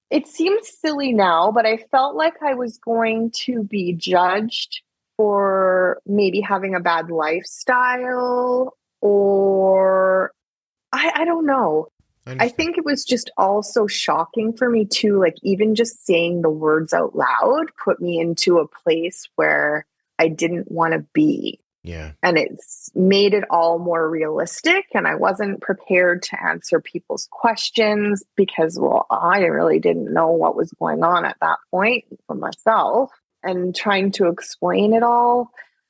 It seems silly now, but I felt like I was going to be judged for maybe having a bad lifestyle, or I don't know. I think it was just also shocking for me too. Like even just saying the words out loud put me into a place where I didn't want to be. Yeah. And it's made it all more realistic. And I wasn't prepared to answer people's questions because, well, I really didn't know what was going on at that point for myself. And trying to explain it all,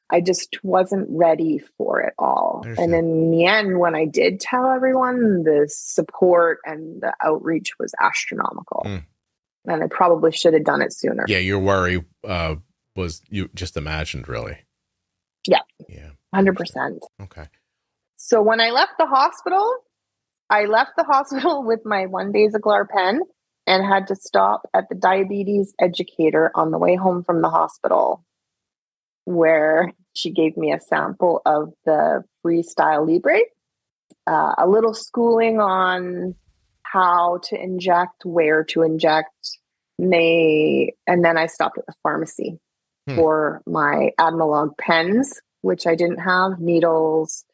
I just wasn't ready for it all. And in the end, when I did tell everyone, the support and the outreach was astronomical. And I probably should have done it sooner. Yeah, your worry was you just imagined, really. Yeah. Yeah. 100%. Okay. So when I left the hospital with my 1 Basaglar pen and had to stop at the diabetes educator on the way home from the hospital, where she gave me a sample of the Freestyle Libre, a little schooling on how to inject, where to inject. And then I stopped at the pharmacy for my Admelog pens, which I didn't have, needles,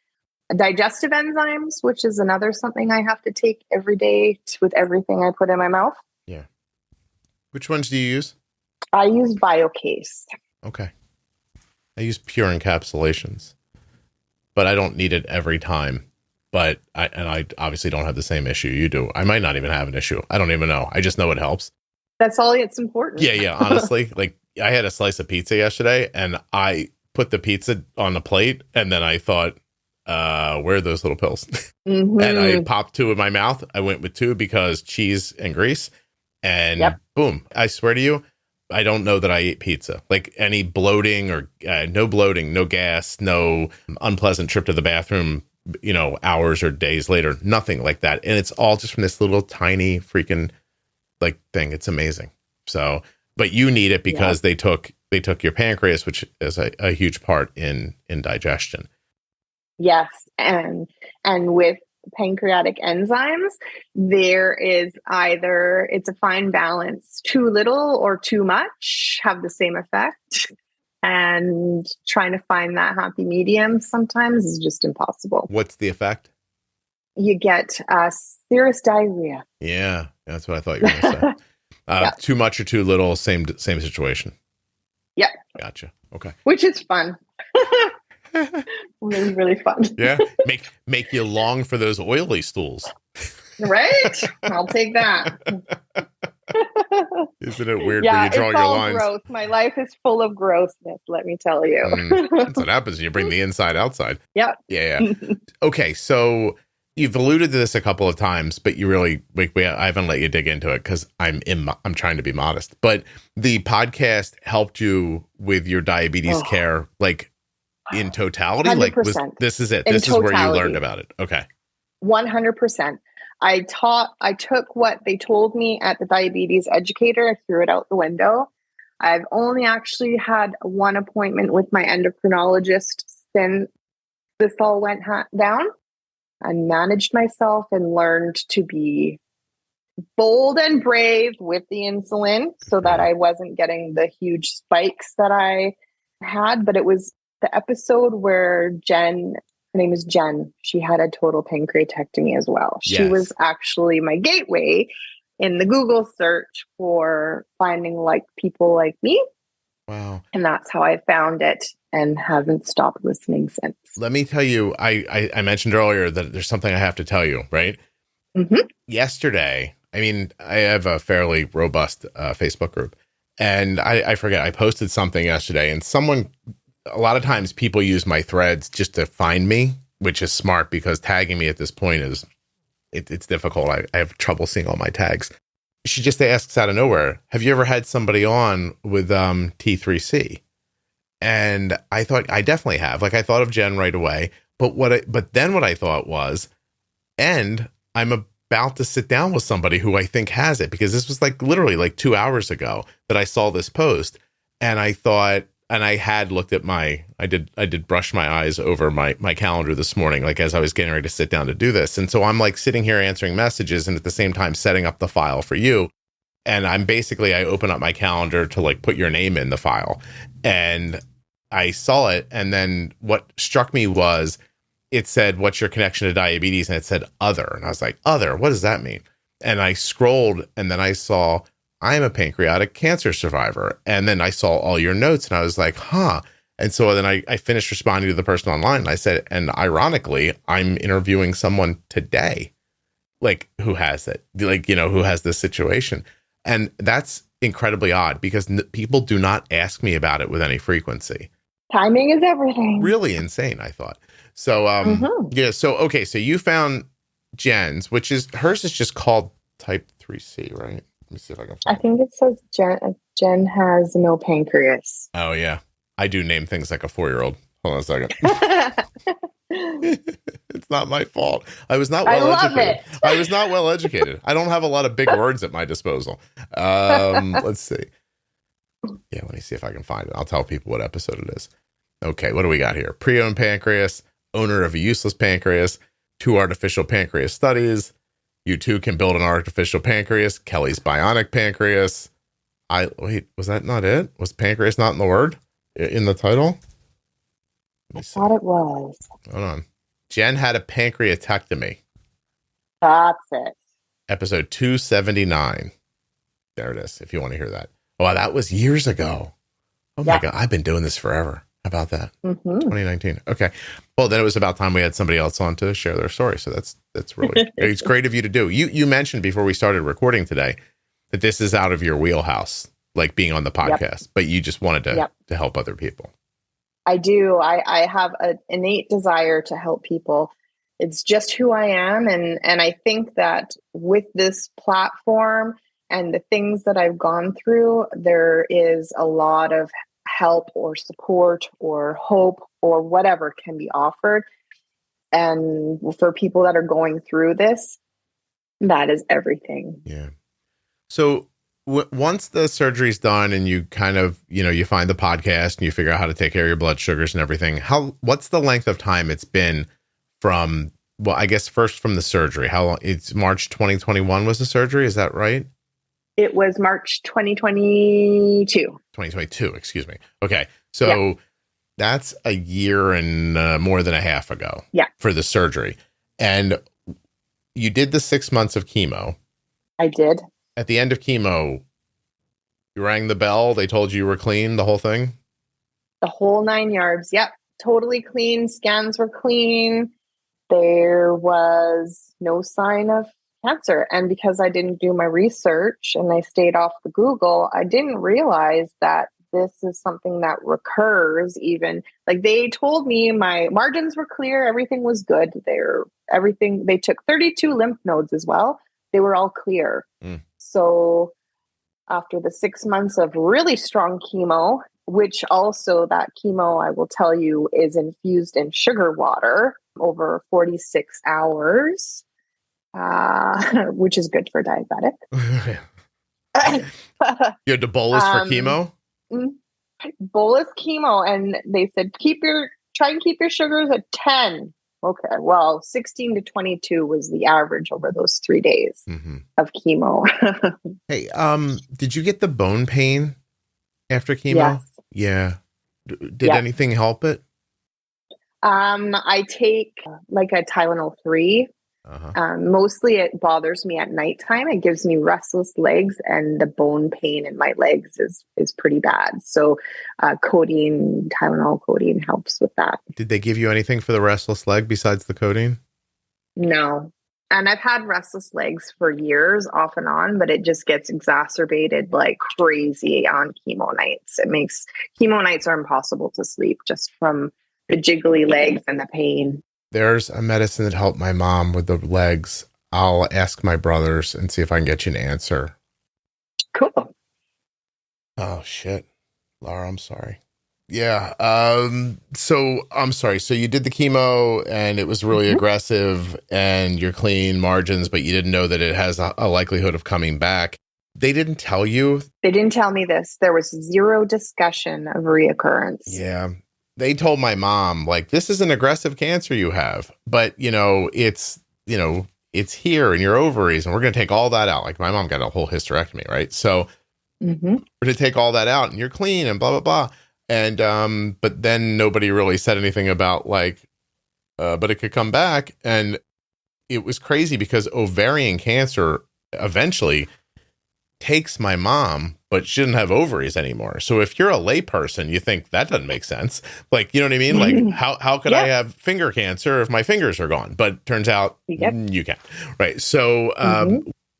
digestive enzymes, which is another something I have to take every day with everything I put in my mouth. Yeah. Which ones do you use? I use BioCase. Okay. I use pure encapsulations, but I don't need it every time. But I obviously don't have the same issue you do. I might not even have an issue. I don't even know. I just know it helps. That's all that's important. Yeah. Honestly, like I had a slice of pizza yesterday and I put the pizza on the plate and then I thought, where are those little pills? And I popped 2 in my mouth. I went with 2 because cheese and grease and boom. I swear to you, I don't know that I ate pizza. Like any bloating or no bloating, no gas, no unpleasant trip to the bathroom, hours or days later, nothing like that. And it's all just from this little tiny freaking like thing. It's amazing. So, but you need it because they took your pancreas, which is a huge part in digestion. Yes. And with pancreatic enzymes, there is either it's a fine balance, too little or too much have the same effect. And trying to find that happy medium sometimes is just impossible. What's the effect? You get serous diarrhea. Yeah, that's what I thought you were going to say. Too much or too little, same situation. Yeah. Gotcha. Okay. Which is fun. Really, really fun. Yeah. Make you long for those oily stools. Right? I'll take that. Isn't it weird where you draw your lines? Gross. My life is full of grossness, let me tell you. That's what happens when you bring the inside outside. Yep. Yeah. Okay, so you've alluded to this a couple of times, but you really I haven't let you dig into it because I'm trying to be modest. But the podcast helped you with your diabetes care, like in totality. 100%. Like this is it. This is where you learned about it. Okay. 100%. I took what they told me at the diabetes educator, I threw it out the window. I've only actually had one appointment with my endocrinologist since this all went down. I managed myself and learned to be bold and brave with the insulin so that I wasn't getting the huge spikes that I had. But it was the episode where Jen, her name is Jen, she had a total pancreatectomy as well. She was actually my gateway in the Google search for finding like people like me. Wow. And that's how I found it and haven't stopped listening since. Let me tell you, I mentioned earlier that there's something I have to tell you, right? Mm-hmm. Yesterday, I mean, I have a fairly robust Facebook group, and I forget, I posted something yesterday, and a lot of times people use my threads just to find me, which is smart because tagging me at this point it's difficult. I have trouble seeing all my tags. She just asks out of nowhere, have you ever had somebody on with T3C? And I thought I definitely have. Like I thought of Jen right away. But then what I thought was, and I'm about to sit down with somebody who I think has it, because this was like literally like 2 hours ago that I saw this post, and I thought, and I had looked at I did brush my eyes over my calendar this morning, like as I was getting ready to sit down to do this. And so I'm like sitting here answering messages and at the same time setting up the file for you. And I open up my calendar to like put your name in the file, and I saw it. And then what struck me was it said, what's your connection to diabetes? And it said other. And I was like, other, what does that mean? And I scrolled and then I saw, I'm a pancreatic cancer survivor. And then I saw all your notes and I was like, huh. And so then I finished responding to the person online and I said, and ironically, I'm interviewing someone today, like who has it, like, you know, who has this situation. And that's incredibly odd because people do not ask me about it with any frequency. Timing is everything. Really insane, I thought. So, yeah. So, okay. So you found Jen's, which is, hers is just called type 3C, right? Let me see if I can find I think it says Jen has no pancreas. Oh, yeah. I do name things like a 4-year-old. Hold on a second. It's not my fault. I was not well educated. I was not well educated. I don't have a lot of big words at my disposal. Let's see. Yeah, let me see if I can find it. I'll tell people what episode it is. Okay, what do we got here? Pre-owned pancreas, owner of a useless pancreas, 2 artificial pancreas studies. You too can build an artificial pancreas. Kelly's bionic pancreas. Wait, was that not it? Was pancreas not in the word? In the title? I thought it was. Hold on. Jen had a pancreatectomy. That's it. Episode 279. There it is, if you want to hear that. Oh, that was years ago. Oh my God, I've been doing this forever. How about that? 2019. Okay. Well, then it was about time we had somebody else on to share their story. So that's really, it's great of you to do. You mentioned before we started recording today that this is out of your wheelhouse, like being on the podcast, but you just wanted to help other people. I do. I have an innate desire to help people. It's just who I am. And I think that with this platform and the things that I've gone through, there is a lot of help or support or hope or whatever can be offered. And for people that are going through this, that is everything. Yeah. So once the surgery's done and you kind of, you find the podcast and you figure out how to take care of your blood sugars and everything, what's the length of time it's been from, well, I guess first from the surgery? How long? It's March 2021 was the surgery. Is that right? It was March 2022. 2022, excuse me. Okay. So that's a year and more than a half ago for the surgery. And you did the 6 months of chemo. I did. At the end of chemo, you rang the bell. They told you were clean, the whole thing? The whole 9 yards. Yep. Totally clean. Scans were clean. There was no sign of cancer. And because I didn't do my research and I stayed off the Google, I didn't realize that this is something that recurs even. Like they told me my margins were clear. Everything was good. They took 32 lymph nodes as well. They were all clear. So after the 6 months of really strong chemo, which also that chemo, I will tell you, is infused in sugar water over 46 hours, which is good for diabetic. You had to bolus for chemo? Bolus chemo. And they said, try and keep your sugars at 10. Okay, well, 16 to 22 was the average over those 3 days of chemo. Hey, did you get the bone pain after chemo? Yes. Yeah. Did anything help it? I take like a Tylenol 3. Mostly it bothers me at nighttime. It gives me restless legs and the bone pain in my legs is pretty bad. So Tylenol codeine helps with that. Did they give you anything for the restless leg besides the codeine? No. And I've had restless legs for years off and on, but it just gets exacerbated like crazy on chemo nights. Chemo nights are impossible to sleep just from the jiggly legs and the pain. There's a medicine that helped my mom with the legs. I'll ask my brothers and see if I can get you an answer. Cool. Oh, shit. Lara, I'm sorry. Yeah. So I'm sorry. So you did the chemo and it was really aggressive and you're clean margins, but you didn't know that it has a likelihood of coming back. They didn't tell you? They didn't tell me this. There was zero discussion of reoccurrence. Yeah. They told my mom, like, this is an aggressive cancer you have, but it's here in your ovaries and we're going to take all that out. Like my mom got a whole hysterectomy, right? So we're going to take all that out and you're clean and blah, blah, blah. And, but then nobody really said anything about like, but it could come back. And it was crazy because ovarian cancer eventually takes my mom, but she didn't have ovaries anymore. So if you're a layperson, you think that doesn't make sense. Like, you know what I mean? Like, how could I have finger cancer if my fingers are gone? But turns out you can. Right. So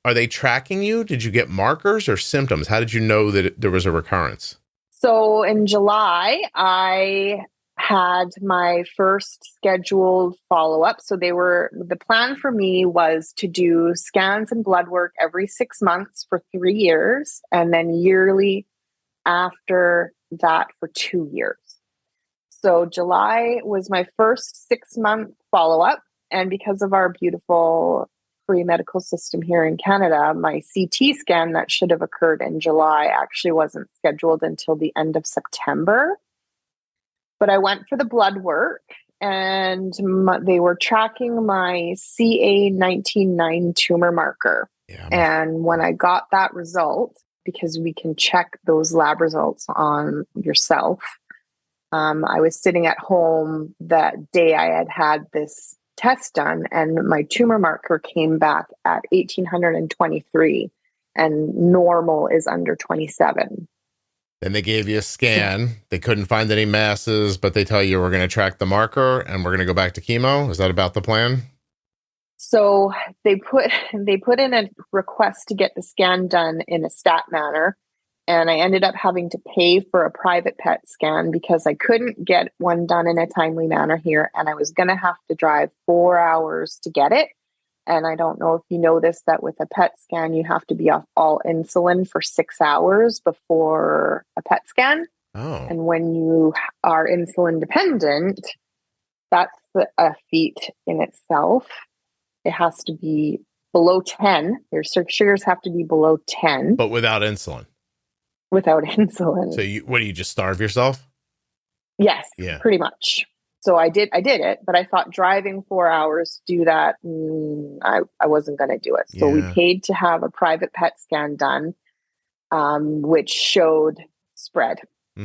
are they tracking you? Did you get markers or symptoms? How did you know that there was a recurrence? So in July, I had my first scheduled follow-up. So the plan for me was to do scans and blood work every 6 months for 3 years, and then yearly after that for 2 years. So July was my first 6-month follow-up. And because of our beautiful free medical system here in Canada, my CT scan that should have occurred in July actually wasn't scheduled until the end of September. But I went for the blood work, and they were tracking my CA19-9 tumor marker. Yeah. And when I got that result, because we can check those lab results on yourself, I was sitting at home that day I had this test done, and my tumor marker came back at 1,823, and normal is under 27. Then they gave you a scan. They couldn't find any masses, but they tell you we're going to track the marker and we're going to go back to chemo. Is that about the plan? So they put in a request to get the scan done in a stat manner. And I ended up having to pay for a private PET scan because I couldn't get one done in a timely manner here. And I was going to have to drive 4 hours to get it. And I don't know if you know this, that with a PET scan, you have to be off all insulin for 6 hours before a PET scan. Oh. And when you are insulin dependent, that's a feat in itself. It has to be below 10. Your sugars have to be below 10. But without insulin. Without insulin. So do you just starve yourself? Yes, pretty much. So I did it, but I thought driving 4 hours to do that, I wasn't going to do it. So we paid to have a private PET scan done, which showed spread.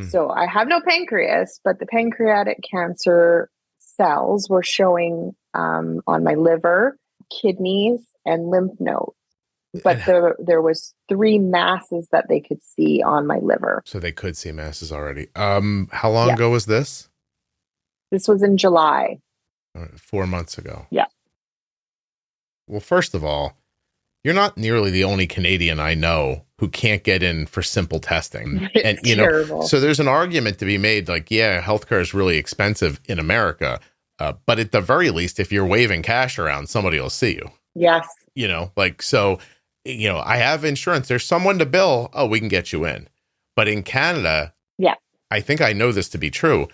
So I have no pancreas, but the pancreatic cancer cells were showing on my liver, kidneys, and lymph nodes. But there was 3 masses that they could see on my liver. So they could see masses already. How long ago was this? This was in July. 4 months ago. Yeah. Well, first of all, you're not nearly the only Canadian I know who can't get in for simple testing. It's terrible. So there's an argument to be made like, healthcare is really expensive in America. But at the very least, if you're waving cash around, somebody will see you. Yes. I have insurance. There's someone to bill. Oh, we can get you in. But in Canada, I think I know this to be true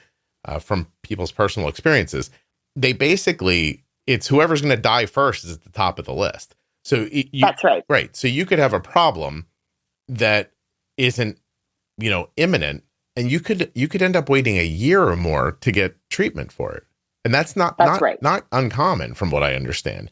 from people's personal experiences. They basically, it's whoever's going to die first is at the top of the list. So that's right. Right. So you could have a problem that isn't, imminent, and you could end up waiting a year or more to get treatment for it. And that's not uncommon from what I understand.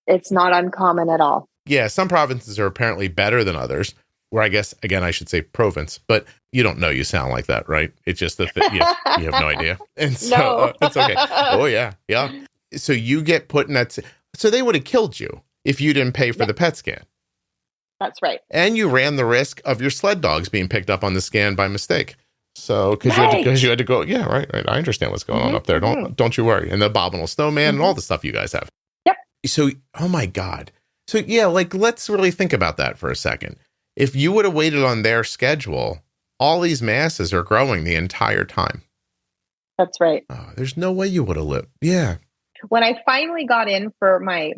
It's not uncommon at all. Yeah, some provinces are apparently better than others, where I guess, again, I should say province, but you don't know, you sound like that, right? It's just that you have no idea. And so it's okay. Oh, yeah. Yeah. So you get put in that. So they would have killed you if you didn't pay for the PET scan. That's right. And you ran the risk of your sled dogs being picked up on the scan by mistake. So because you had to go. Yeah, right. I understand what's going on up there. Don't you worry. And the abominable snowman and all the stuff you guys have. Yep. So, oh my God. So let's really think about that for a second. If you would have waited on their schedule, all these masses are growing the entire time. That's right. Oh, there's no way you would have lived. Yeah. When I finally got in for my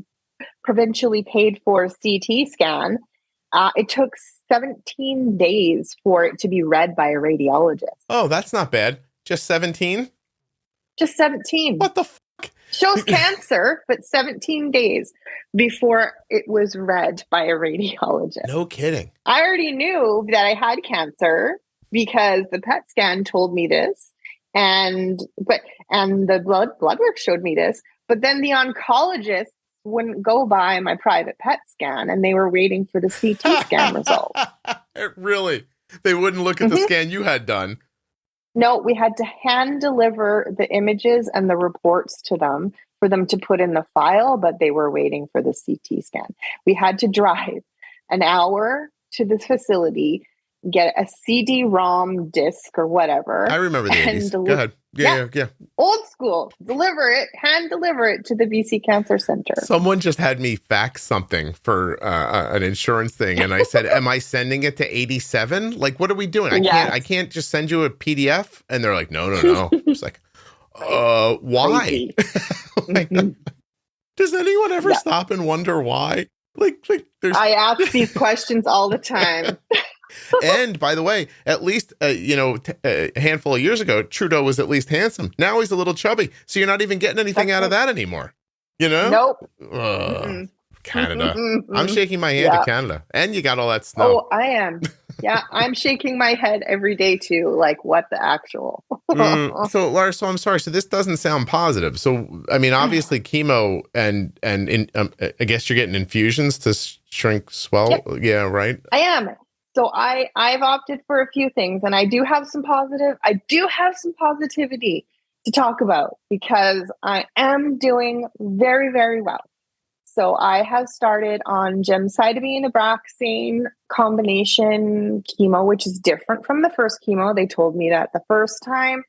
provincially paid for CT scan, it took 17 days for it to be read by a radiologist. Oh, that's not bad. Just 17? Just 17. What the fuck? Shows cancer, but 17 days before it was read by a radiologist. No kidding. I already knew that I had cancer because the PET scan told me this, and the blood work showed me this. But then the oncologist wouldn't go by my private PET scan, and they were waiting for the CT scan result. Really? They wouldn't look at the scan you had done? No, we had to hand deliver the images and the reports to them for them to put in the file, but they were waiting for the CT scan. We had to drive an hour to this facility, get a CD-ROM disc or whatever. I remember the 80s. Go ahead. Yeah. Old school. Hand deliver it to the BC Cancer Center. Someone just had me fax something for an insurance thing, and I said, "Am I sending it to 87? Like, what are we doing? I can't just send you a PDF." And they're like, "No." It's like, why? Like, does anyone ever stop and wonder why? Like there's. I ask these questions all the time. And by the way, at least, a handful of years ago, Trudeau was at least handsome. Now he's a little chubby. So you're not even getting anything out of that anymore. You know? Nope. Canada. I'm shaking my hand to Canada. And you got all that snow. Oh, I am. Yeah, I'm shaking my head every day too. Like, what the actual? So, Lara, I'm sorry. So this doesn't sound positive. So, I mean, obviously chemo and I guess you're getting infusions to shrink, swell. Yep. Yeah, right? I am. So I've opted for a few things, and I do have some positivity to talk about because I am doing very, very well. So I have started on gemcitabine Abraxane combination chemo, which is different from the first chemo. They told me that the first time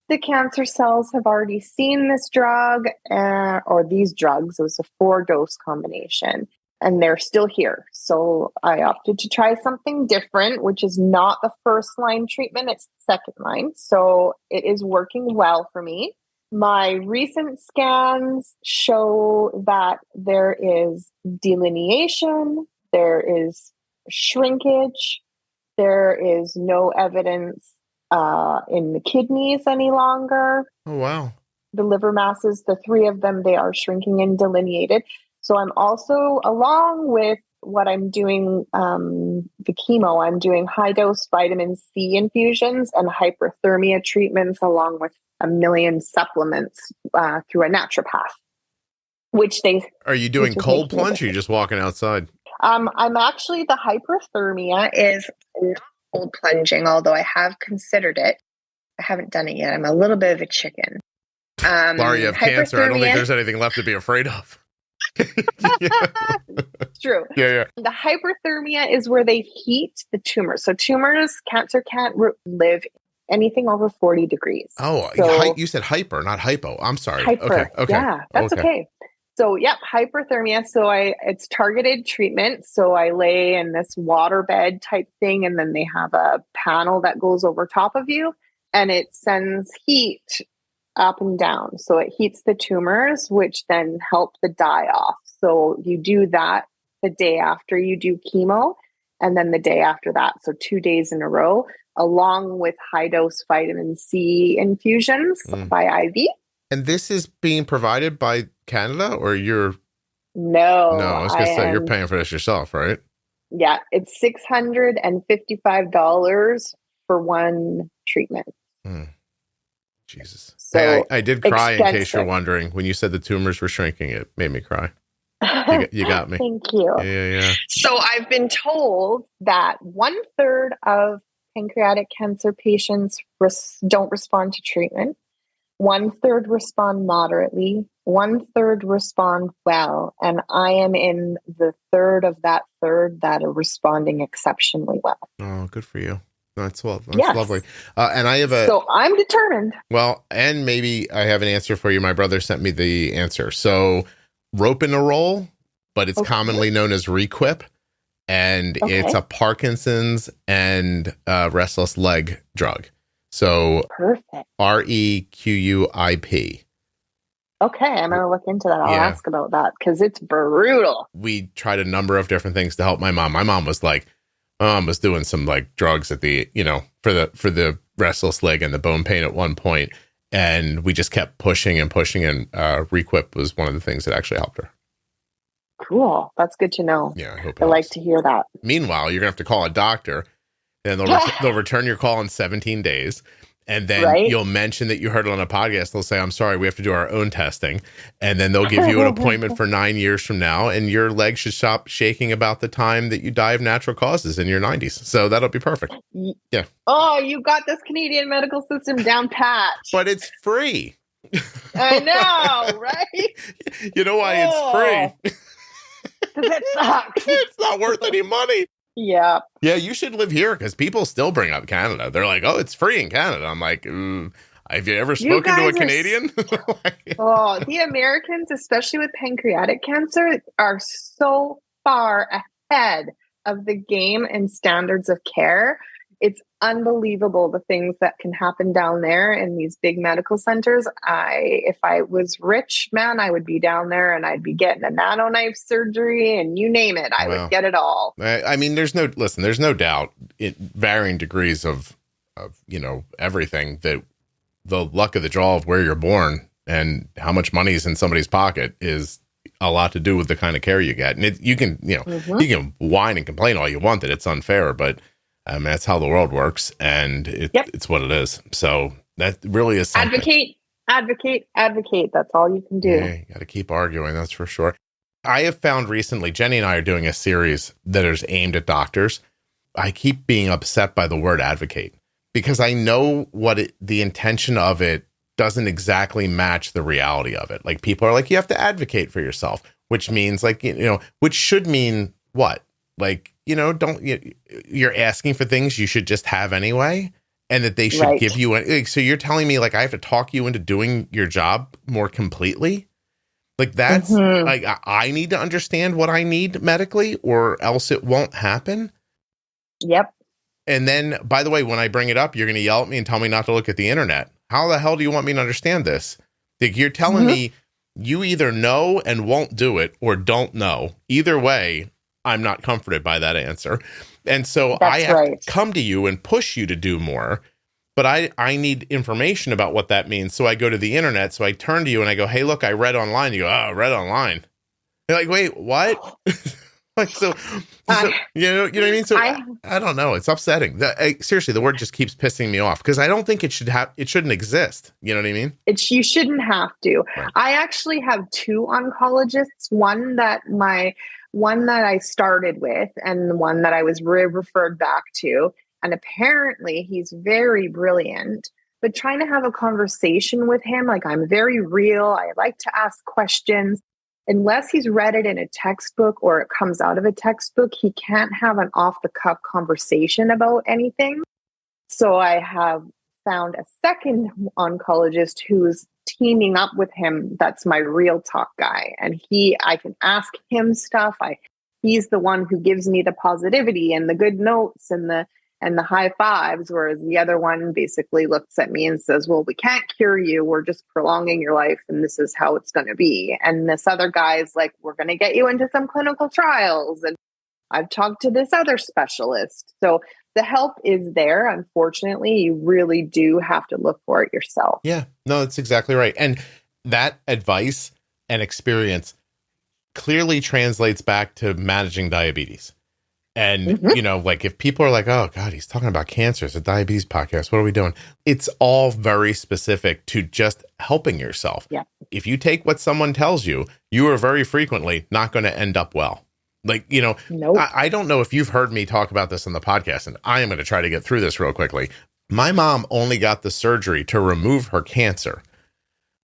the cancer cells have already seen this drug or these drugs. It was a 4-dose combination. And they're still here. So I opted to try something different, which is not the first line treatment. It's the second line. So it is working well for me. My recent scans show that there is delineation, there is shrinkage, there is no evidence in the kidneys any longer. Oh, wow. The liver masses, the 3 of them, they are shrinking and delineated. So I'm also, along with what I'm doing, the chemo, I'm doing high-dose vitamin C infusions and hyperthermia treatments, along with a million supplements through a naturopath. Are you doing cold plunge or are you just walking outside? I'm actually, the hyperthermia is not cold plunging, although I have considered it. I haven't done it yet. I'm a little bit of a chicken. Lara, you have cancer. I don't think there's anything left to be afraid of. True. Yeah. The hyperthermia is where they heat the tumor. So cancer can't live anything over 40 degrees. Oh, so, you said hyper, not hypo. I'm sorry. Hyper. Okay. Yeah, that's okay. So, hyperthermia. So it's targeted treatment. So I lay in this water bed type thing, and then they have a panel that goes over top of you, and it sends heat up and down. So it heats the tumors, which then help the die off. So you do that the day after you do chemo, and then the day after that. So 2 days in a row, along with high-dose vitamin C infusions by IV. And this is being provided by Canada, or you're... No, I was going to say, you're paying for this yourself, right? Yeah, it's $655 for one treatment. Jesus. So I did cry, expensive. In case you're wondering. When you said the tumors were shrinking, it made me cry. You got me. Thank you. Yeah. So I've been told that 1/3 of pancreatic cancer patients don't respond to treatment. 1/3 respond moderately. 1/3 respond well. And I am in the third of that third that are responding exceptionally well. Oh, good for you. That's lovely. And I have So I'm determined. Well, and maybe I have an answer for you. My brother sent me the answer. So ropinirole, but it's commonly known as Requip. And it's a Parkinson's and restless leg drug. So perfect. REQUIP. Okay, I'm going to look into that. I'll ask about that because it's brutal. We tried a number of different things to help my mom. My mom was like, was doing some like drugs at the, for the restless leg and the bone pain at one point. And we just kept pushing and Requip was one of the things that actually helped her. Cool. That's good to know. Yeah, I hope I like to hear that. Meanwhile, you're going to have to call a doctor, and they'll return your call in 17 days. And then you'll mention that you heard it on a podcast. They'll say, I'm sorry, we have to do our own testing. And then they'll give you an appointment for 9 years from now. And your leg should stop shaking about the time that you die of natural causes in your 90s. So that'll be perfect. Yeah. Oh, you got this Canadian medical system down pat. But it's free. I know, right? You know why it's free? Because it sucks. It's not worth any money. Yeah. Yeah, you should live here because people still bring up Canada. They're like, oh, it's free in Canada. I'm like, have you ever spoken to a Canadian? Oh, the Americans, especially with pancreatic cancer, are so far ahead of the game and standards of care. It's unbelievable the things that can happen down there in these big medical centers. If I was rich, man, I would be down there and I'd be getting a nano knife surgery and you name it. I would get it all. I mean, there's no doubt in varying degrees of everything that the luck of the draw of where you're born and how much money is in somebody's pocket is a lot to do with the kind of care you get. And you can whine and complain all you want that it's unfair, but that's how the world works, and it's what it is. So that really is something. Advocate. That's all you can do. Yeah, you got to keep arguing. That's for sure. I have found recently, Jenny and I are doing a series that is aimed at doctors. I keep being upset by the word advocate because I know the intention of it doesn't exactly match the reality of it. Like people are like, you have to advocate for yourself, which means which should mean what? Like, you're asking for things you should just have anyway, and that they should give you. So you're telling me like I have to talk you into doing your job more completely? Like that's like I need to understand what I need medically or else it won't happen. Yep. And then, by the way, when I bring it up, you're going to yell at me and tell me not to look at the internet. How the hell do you want me to understand this? Like you're telling me you either know and won't do it or don't know. Either way, I'm not comforted by that answer. And so I have to come to you and push you to do more. But I need information about what that means. So I go to the internet. So I turn to you and I go, hey, look, I read online. You go, oh, read online. You're like, wait, what? Like, so you know what I mean? So I don't know. It's upsetting. Seriously, the word just keeps pissing me off because I don't think it shouldn't exist. You know what I mean? You shouldn't have to. Right. I actually have two oncologists, one that I started with and one that I was referred back to. And apparently he's very brilliant, but trying to have a conversation with him, like I'm very real. I like to ask questions. Unless he's read it in a textbook or it comes out of a textbook, he can't have an off-the-cuff conversation about anything. So I have found a second oncologist who's teaming up with him. That's my real talk guy. And I can ask him stuff. He's the one who gives me the positivity and the good notes and the high fives, whereas the other one basically looks at me and says, well, we can't cure you. We're just prolonging your life. And this is how it's going to be. And this other guy is like, we're going to get you into some clinical trials. And I've talked to this other specialist. So the help is there. Unfortunately, you really do have to look for it yourself. Yeah, no, that's exactly right. And that advice and experience clearly translates back to managing diabetes. And, like if people are like, oh, God, he's talking about cancer. It's a diabetes podcast. What are we doing? It's all very specific to just helping yourself. Yeah. If you take what someone tells you, you are very frequently not going to end up well. Like, nope. I don't know if you've heard me talk about this on the podcast, and I am going to try to get through this real quickly. My mom only got the surgery to remove her cancer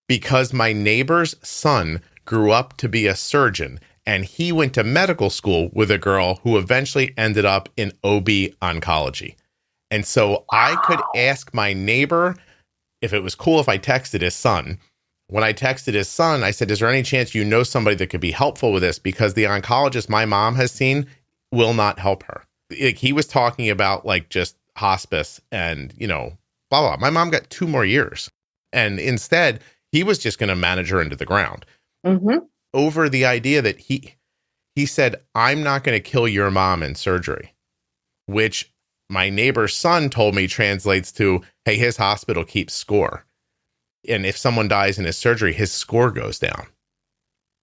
because my neighbor's son grew up to be a surgeon. And he went to medical school with a girl who eventually ended up in OB oncology. And so I could ask my neighbor if it was cool if I texted his son. When I texted his son, I said, is there any chance you know somebody that could be helpful with this? Because the oncologist my mom has seen will not help her. Like, he was talking about like just hospice and, blah, blah. My mom got 2 more years. And instead, he was just going to manage her into the ground. Mm-hmm. Over the idea that he said, I'm not going to kill your mom in surgery, which my neighbor's son told me translates to, hey, his hospital keeps score. And if someone dies in his surgery, his score goes down.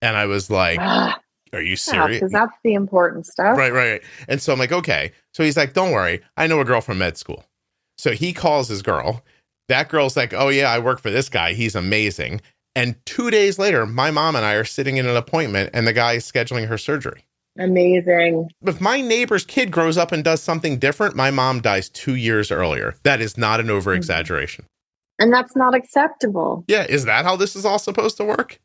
And I was like, are you serious? Because that's the important stuff. Right. And so I'm like, okay. So he's like, don't worry. I know a girl from med school. So he calls his girl. That girl's like, oh, yeah, I work for this guy. He's amazing. And 2 days later, my mom and I are sitting in an appointment and the guy is scheduling her surgery. Amazing. If my neighbor's kid grows up and does something different, my mom dies 2 years earlier. That is not an over-exaggeration. And that's not acceptable. Yeah. Is that how this is all supposed to work?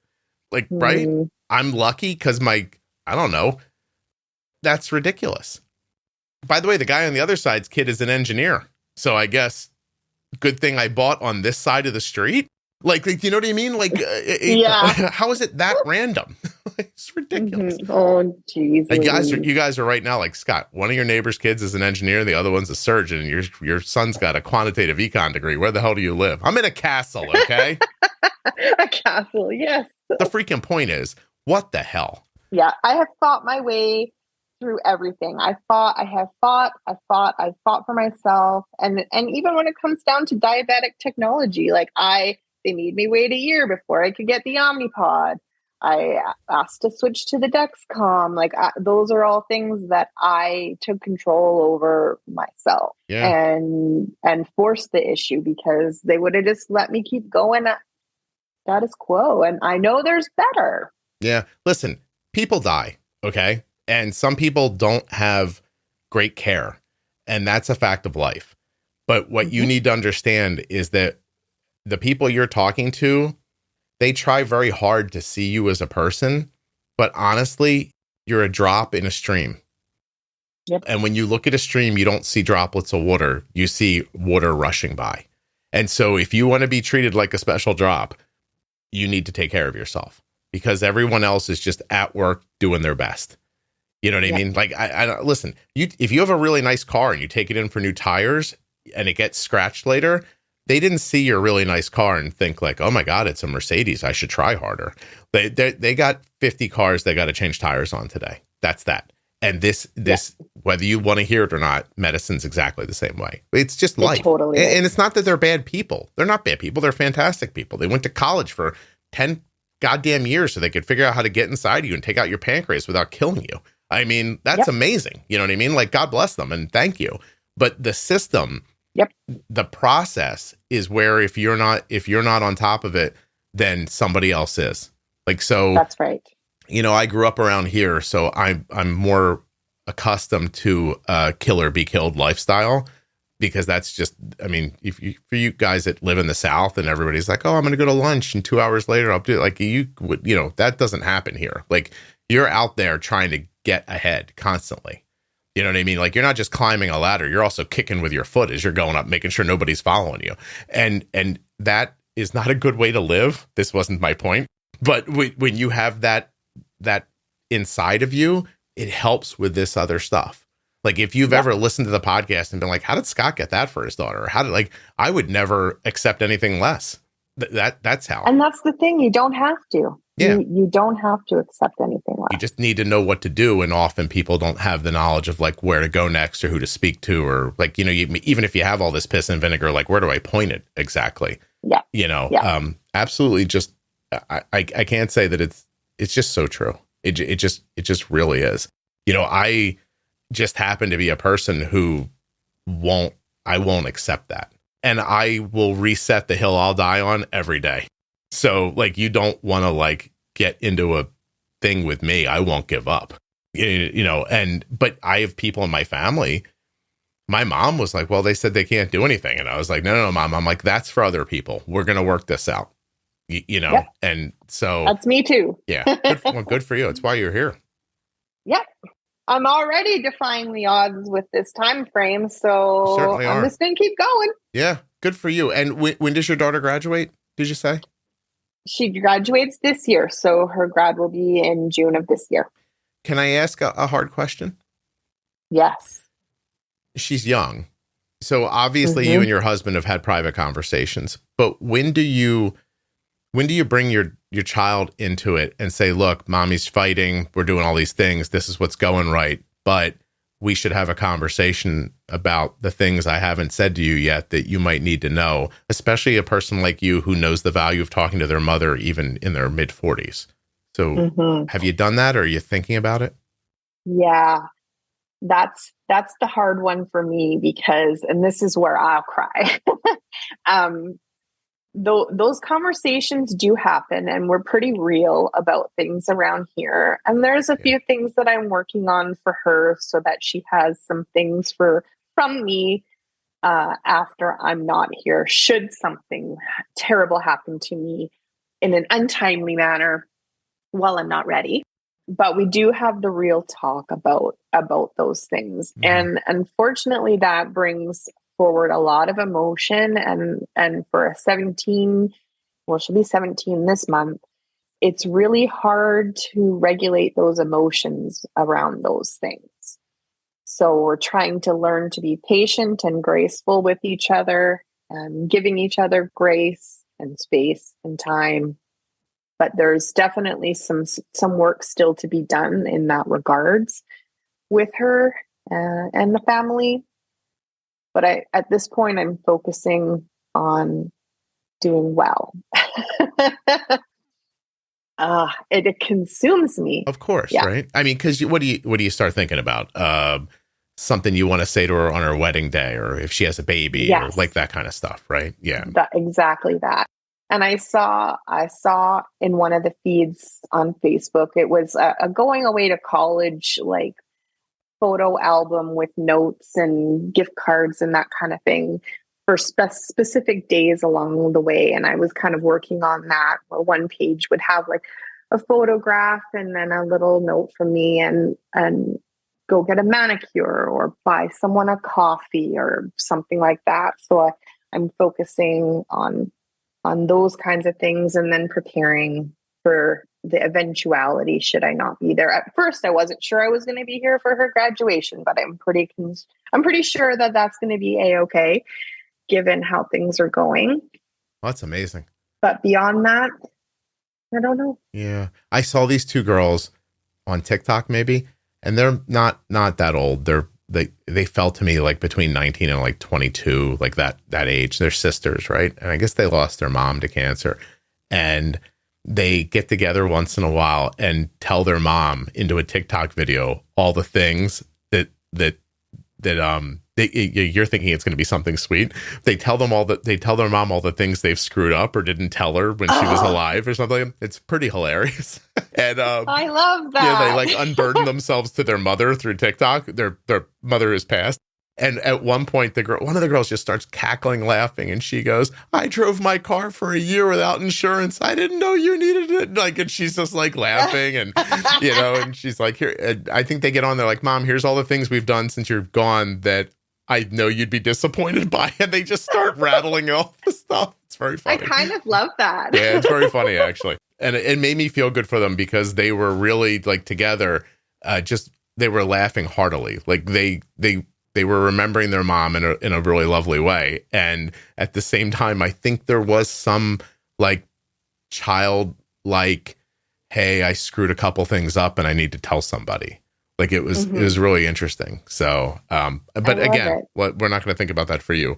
Like, right? I'm lucky because I don't know. That's ridiculous. By the way, the guy on the other side's kid is an engineer. So I guess good thing I bought on this side of the street. Like you know what I mean? Like, yeah. How is it that random? It's ridiculous. Oh, geez. Like you guys are right now like, Scott, one of your neighbor's kids is an engineer. The other one's a surgeon. And your son's got a quantitative econ degree. Where the hell do you live? I'm in a castle. Okay. A castle. Yes. The freaking point is, what the hell? Yeah. I have fought my way through everything. I have fought for myself. And even when it comes down to diabetic technology, like they made me wait a year before I could get the Omnipod. I asked to switch to the Dexcom. Like those are all things that I took control over myself and forced the issue, because they would have just let me keep going at status quo. And I know there's better. Yeah. Listen, people die. Okay. And some people don't have great care, and that's a fact of life. But what you need to understand is that the people you're talking to, they try very hard to see you as a person, but honestly, you're a drop in a stream. Yep. And when you look at a stream, you don't see droplets of water, you see water rushing by. And so if you want to be treated like a special drop, you need to take care of yourself, because everyone else is just at work doing their best. You know what I mean? Like, I listen, if you have a really nice car and you take it in for new tires and it gets scratched later, they didn't see your really nice car and think like, oh my God, it's a Mercedes, I should try harder. They got 50 cars they got to change tires on today. That's that. And this, whether you want to hear it or not, medicine's exactly the same way. It's just life. Totally and it's not that they're bad people. They're not bad people. They're fantastic people. They went to college for 10 goddamn years so they could figure out how to get inside you and take out your pancreas without killing you. I mean, that's amazing. You know what I mean? Like, God bless them and thank you. But the system, the process is where if you're not on top of it, then somebody else is. Like, so that's right. You know, I grew up around here, so I'm more accustomed to kill or be killed lifestyle, because that's just, I mean, for you guys that live in the South and everybody's like, oh, I'm going to go to lunch and 2 hours later I'll do it. Like, you know, that doesn't happen here. Like, you're out there trying to get ahead constantly. You know what I mean? Like, you're not just climbing a ladder. You're also kicking with your foot as you're going up, making sure nobody's following you. And that is not a good way to live. This wasn't my point. But when you have that inside of you, it helps with this other stuff. Like, if you've ever listened to the podcast and been like, how did Scott get that for his daughter? Or I would never accept anything less. That's how. And that's the thing. You don't have to. Yeah. You don't have to accept anything less. You just need to know what to do. And often people don't have the knowledge of like where to go next or who to speak to, or like, you know, even if you have all this piss and vinegar, like, where do I point it exactly? Yeah. You know, absolutely. Just, I can't say that it's just so true. It just really is. You know, I just happen to be a person who I won't accept that. And I will reset the hill I'll die on every day. So like, you don't want to like get into a thing with me. I won't give up, you know, but I have people in my family. My mom was like, well, they said they can't do anything. And I was like, no, Mom. I'm like, that's for other people. We're going to work this out, you know? Yep. And so that's me too. Yeah. Good for you. It's why you're here. Yep. I'm already defying the odds with this time frame. So I'm just going to keep going. Yeah. Good for you. And when does your daughter graduate? Did you say? She graduates this year. So her grad will be in June of this year. Can I ask a hard question? Yes. She's young. So obviously you and your husband have had private conversations, but when do you bring your child into it and say, look, mommy's fighting, we're doing all these things, this is what's going right, but we should have a conversation about the things I haven't said to you yet that you might need to know, especially a person like you who knows the value of talking to their mother, even in their mid 40s. So have you done that, or are you thinking about it? Yeah, that's the hard one for me, because, and this is where I'll cry. Those conversations do happen, and we're pretty real about things around here. And there's a few things that I'm working on for her so that she has some things from me after I'm not here, should something terrible happen to me in an untimely manner while I'm not ready. But we do have the real talk about those things. Mhm. And unfortunately, that brings forward a lot of emotion. And for a 17, well, she'll be 17 this month, it's really hard to regulate those emotions around those things. So we're trying to learn to be patient and graceful with each other, and giving each other grace and space and time. But there's definitely some work still to be done in that regards with her and the family. But at this point, I'm focusing on doing well. It consumes me. Of course, Yeah. right? I mean, because what do you start thinking about? Something you want to say to her on her wedding day, or if she has a baby, Yes. or like that kind of stuff, right? Yeah, Exactly that. And I saw in one of the feeds on Facebook, it was a going away to college like photo album with notes and gift cards and that kind of thing for specific days along the way. And I was kind of working on that, where one page would have like a photograph and then a little note from me, and go get a manicure or buy someone a coffee or something like that. So I'm focusing on those kinds of things, and then preparing for the eventuality should I not be there. At first, I wasn't sure I was going to be here for her graduation, but I'm pretty sure that that's going to be a-okay, given how things are going. well, that's amazing. But beyond that, I don't know. Yeah, I saw these two girls on TikTok, maybe, and they're not that old. They felt to me like between 19 and like 22, like that age. They're sisters, right? And I guess they lost their mom to cancer, and they get together once in a while and tell their mom into a TikTok video all the things that you're thinking it's going to be something sweet. They tell their mom all the things they've screwed up or didn't tell her when she was alive or something. It's pretty hilarious. And I love that. Yeah, they like unburden themselves to their mother through TikTok. Their mother is passed. And at one point, one of the girls just starts cackling, laughing, and she goes, "I drove my car for a year without insurance. I didn't know you needed it." Like, and she's just like laughing, and and she's like, "Here." And I think they get on. They're like, "Mom, here's all the things we've done since you're gone that I know you'd be disappointed by," and they just start rattling all the stuff. It's very funny. I kind of love that. Yeah, it's very funny actually, and it made me feel good for them because they were really like together. They were laughing heartily, like they were remembering their mom in a really lovely way. And at the same time, I think there was some like childlike, hey, I screwed a couple things up and I need to tell somebody. Like it was really interesting. So, but again, we're not going to think about that for you.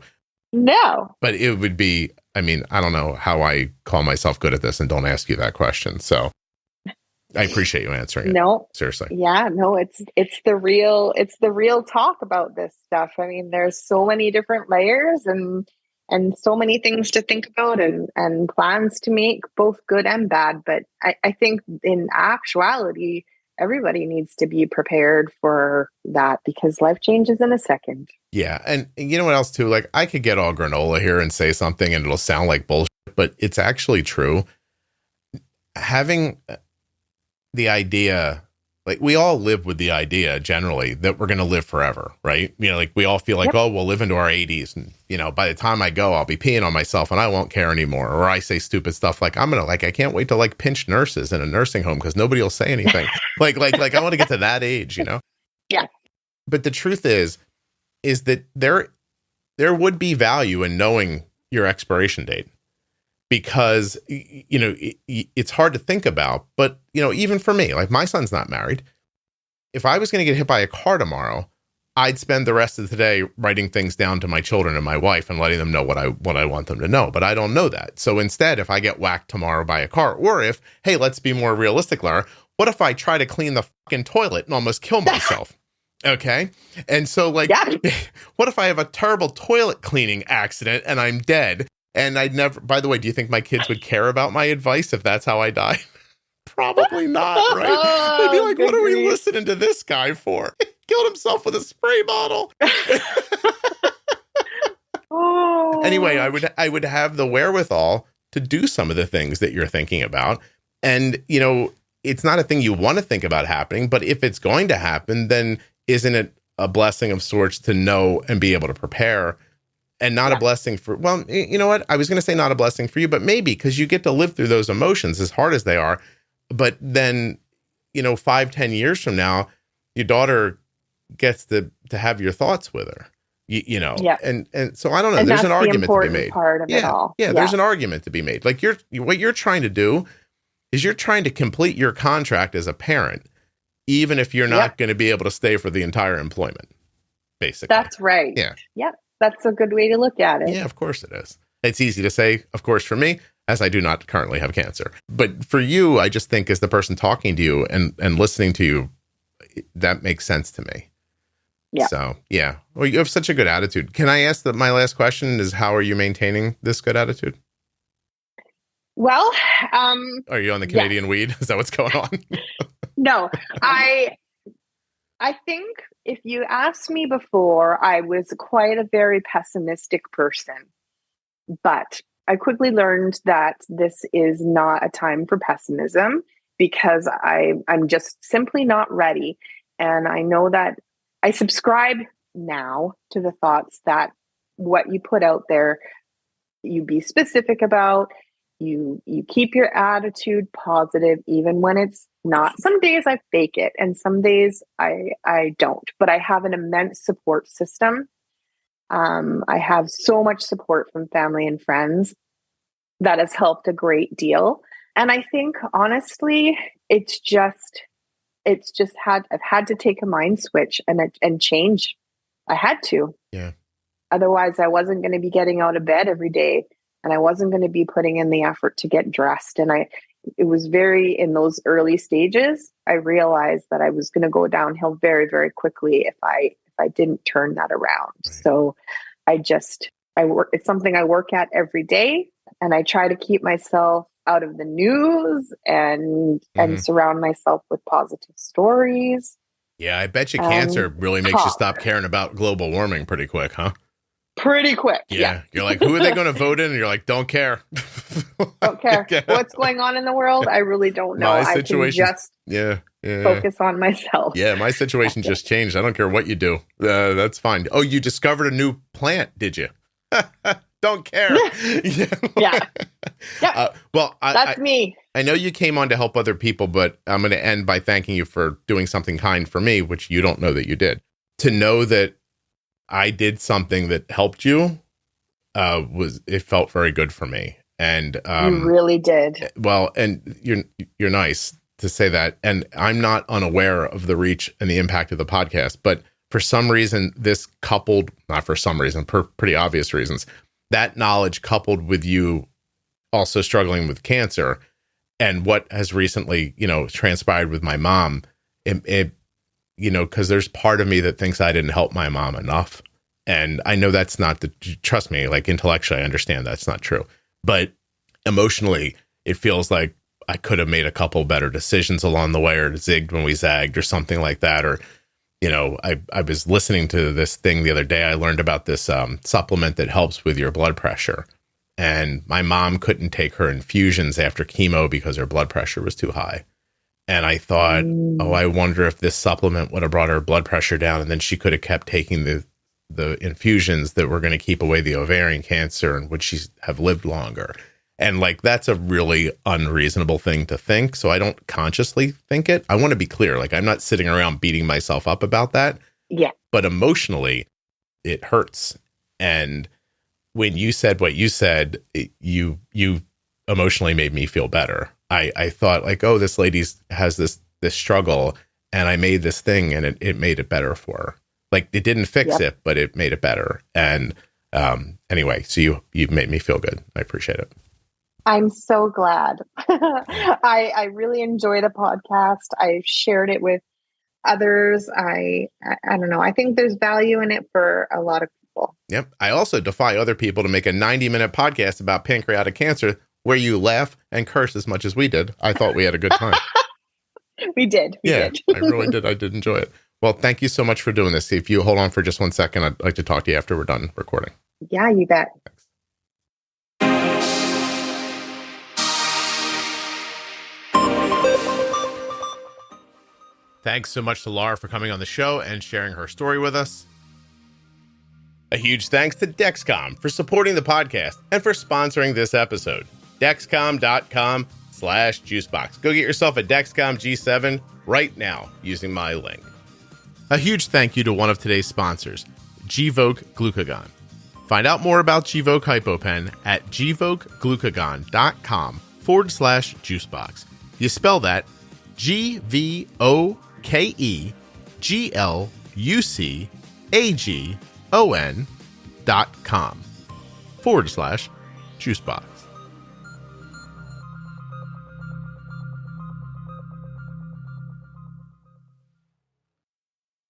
No. But it would be, I mean, I don't know how I call myself good at this and don't ask you that question. So I appreciate you answering it. No, seriously. Yeah, no, it's the real talk about this stuff. I mean, there's so many different layers and so many things to think about and plans to make, both good and bad. But I think in actuality, everybody needs to be prepared for that because life changes in a second. Yeah. And you know what else too? Like I could get all granola here and say something and it'll sound like bullshit, but it's actually true. Having the idea, like we all live with the idea generally that we're going to live forever, right? Like we all feel like, oh, we'll live into our 80s. And, by the time I go, I'll be peeing on myself and I won't care anymore. Or I say stupid stuff like, I can't wait to like pinch nurses in a nursing home because nobody will say anything. like I want to get to that age, Yeah. But the truth is that there would be value in knowing your expiration date. Because, it's hard to think about, but, even for me, like my son's not married. If I was going to get hit by a car tomorrow, I'd spend the rest of the day writing things down to my children and my wife and letting them know what I want them to know. But I don't know that. So instead, if I get whacked tomorrow by a car, or if, hey, let's be more realistic, Lara, what if I try to clean the fucking toilet and almost kill myself? Okay. And so what if I have a terrible toilet cleaning accident and I'm dead? And I'd never, by the way, do you think my kids would care about my advice if that's how I die? Probably not, right? They'd be like, what are we listening to this guy for? He killed himself with a spray bottle. anyway, I would have the wherewithal to do some of the things that you're thinking about. And, it's not a thing you want to think about happening, but if it's going to happen, then isn't it a blessing of sorts to know and be able to prepare, and not a blessing for, well, you know what? I was going to say not a blessing for you, but maybe, because you get to live through those emotions as hard as they are. But then, 5-10 years from now, your daughter gets to have your thoughts with her, and so I don't know. And there's that's an argument the important to be made. part of it all. Yeah, there's an argument to be made. Like what you're trying to do is you're trying to complete your contract as a parent, even if you're not going to be able to stay for the entire employment, basically. That's right. Yeah. Yep. That's a good way to look at it. Yeah, of course it is. It's easy to say, of course, for me, as I do not currently have cancer. But for you, I just think as the person talking to you and listening to you, that makes sense to me. Yeah. So, yeah. Well, you have such a good attitude. Can I ask that my last question is, how are you maintaining this good attitude? Well, are you on the Canadian weed? Is that what's going on? No, I think if you asked me before, I was quite a very pessimistic person, but I quickly learned that this is not a time for pessimism, because I'm just simply not ready. And I know that I subscribe now to the thoughts that what you put out there, you be specific about, you keep your attitude positive, even when it's not. Some days I fake it and some days I don't, but I have an immense support system. I have so much support from family and friends that has helped a great deal. And I think honestly, I've had to take a mind switch and change. I had to. Yeah. Otherwise I wasn't going to be getting out of bed every day, and I wasn't going to be putting in the effort to get dressed. And it was in those early stages, I realized that I was going to go downhill very, very quickly if I didn't turn that around. Right. So it's something I work at every day, and I try to keep myself out of the news and surround myself with positive stories. Yeah, I bet you cancer really makes you stop caring about global warming pretty quick, huh? Pretty quick. Yeah. You're like, who are they going to vote in? And you're like, don't care. Don't care. What's going on in the world? I really don't know. I can just focus on myself. Yeah, my situation just changed. I don't care what you do. That's fine. Oh, you discovered a new plant, did you? Don't care. Yeah. Well, that's me. I know you came on to help other people, but I'm going to end by thanking you for doing something kind for me, which you don't know that you did. To know that I did something that helped you, it felt very good for me. And you really did. Well, and you're nice to say that. And I'm not unaware of the reach and the impact of the podcast, but for some reason, not for some reason, for pretty obvious reasons, that knowledge coupled with you also struggling with cancer and what has recently, transpired with my mom, because there's part of me that thinks I didn't help my mom enough. And I know that's not trust me, like intellectually, I understand that's not true. But emotionally, it feels like I could have made a couple better decisions along the way, or zigged when we zagged or something like that. Or, I was listening to this thing the other day. I learned about this supplement that helps with your blood pressure. And my mom couldn't take her infusions after chemo because her blood pressure was too high. And I thought, I wonder if this supplement would have brought her blood pressure down, and then she could have kept taking the infusions that were going to keep away the ovarian cancer, and would she have lived longer? And that's a really unreasonable thing to think. So I don't consciously think it. I want to be clear. I'm not sitting around beating myself up about that. Yeah. But emotionally, it hurts. And when you said what you said, you emotionally made me feel better. I thought this lady has this struggle, and I made this thing, and it made it better for her. It didn't fix it, but it made it better. And anyway, so you made me feel good. I appreciate it. I'm so glad. I really enjoy the podcast. I shared it with others. I don't know. I think there's value in it for a lot of people. Yep. I also defy other people to make a 90-minute podcast about pancreatic cancer where you laugh and curse as much as we did. I thought we had a good time. We did. We did. I really did. I did enjoy it. Well, thank you so much for doing this. If you hold on for just 1 second, I'd like to talk to you after we're done recording. Yeah, you bet. Thanks. Thanks so much to Lara for coming on the show and sharing her story with us. A huge thanks to Dexcom for supporting the podcast and for sponsoring this episode. Dexcom.com/juicebox. Go get yourself a Dexcom G7 right now using my link. A huge thank you to one of today's sponsors, Gvoke Glucagon. Find out more about Gvoke HypoPen at gvokeglucagon.com/juicebox. You spell that GVOKEGLUCAGON.com/juicebox.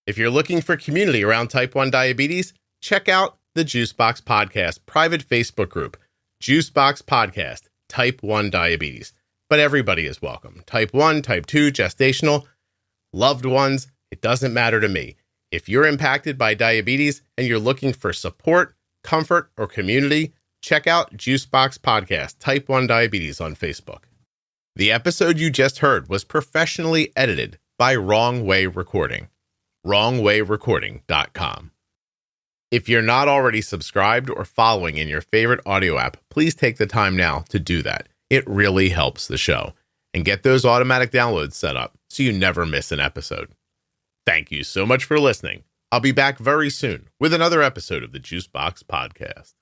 If you're looking for community around type 1 diabetes, check out the Juicebox Podcast private Facebook group, Juicebox Podcast, Type 1 Diabetes. But everybody is welcome. Type 1, Type 2, gestational, loved ones, it doesn't matter to me. If you're impacted by diabetes and you're looking for support, comfort, or community, check out Juicebox Podcast, Type 1 Diabetes on Facebook. The episode you just heard was professionally edited by Wrong Way Recording. WrongWayRecording.com. If you're not already subscribed or following in your favorite audio app, please take the time now to do that. It really helps the show. And get those automatic downloads set up so you never miss an episode. Thank you so much for listening. I'll be back very soon with another episode of the Juicebox Podcast.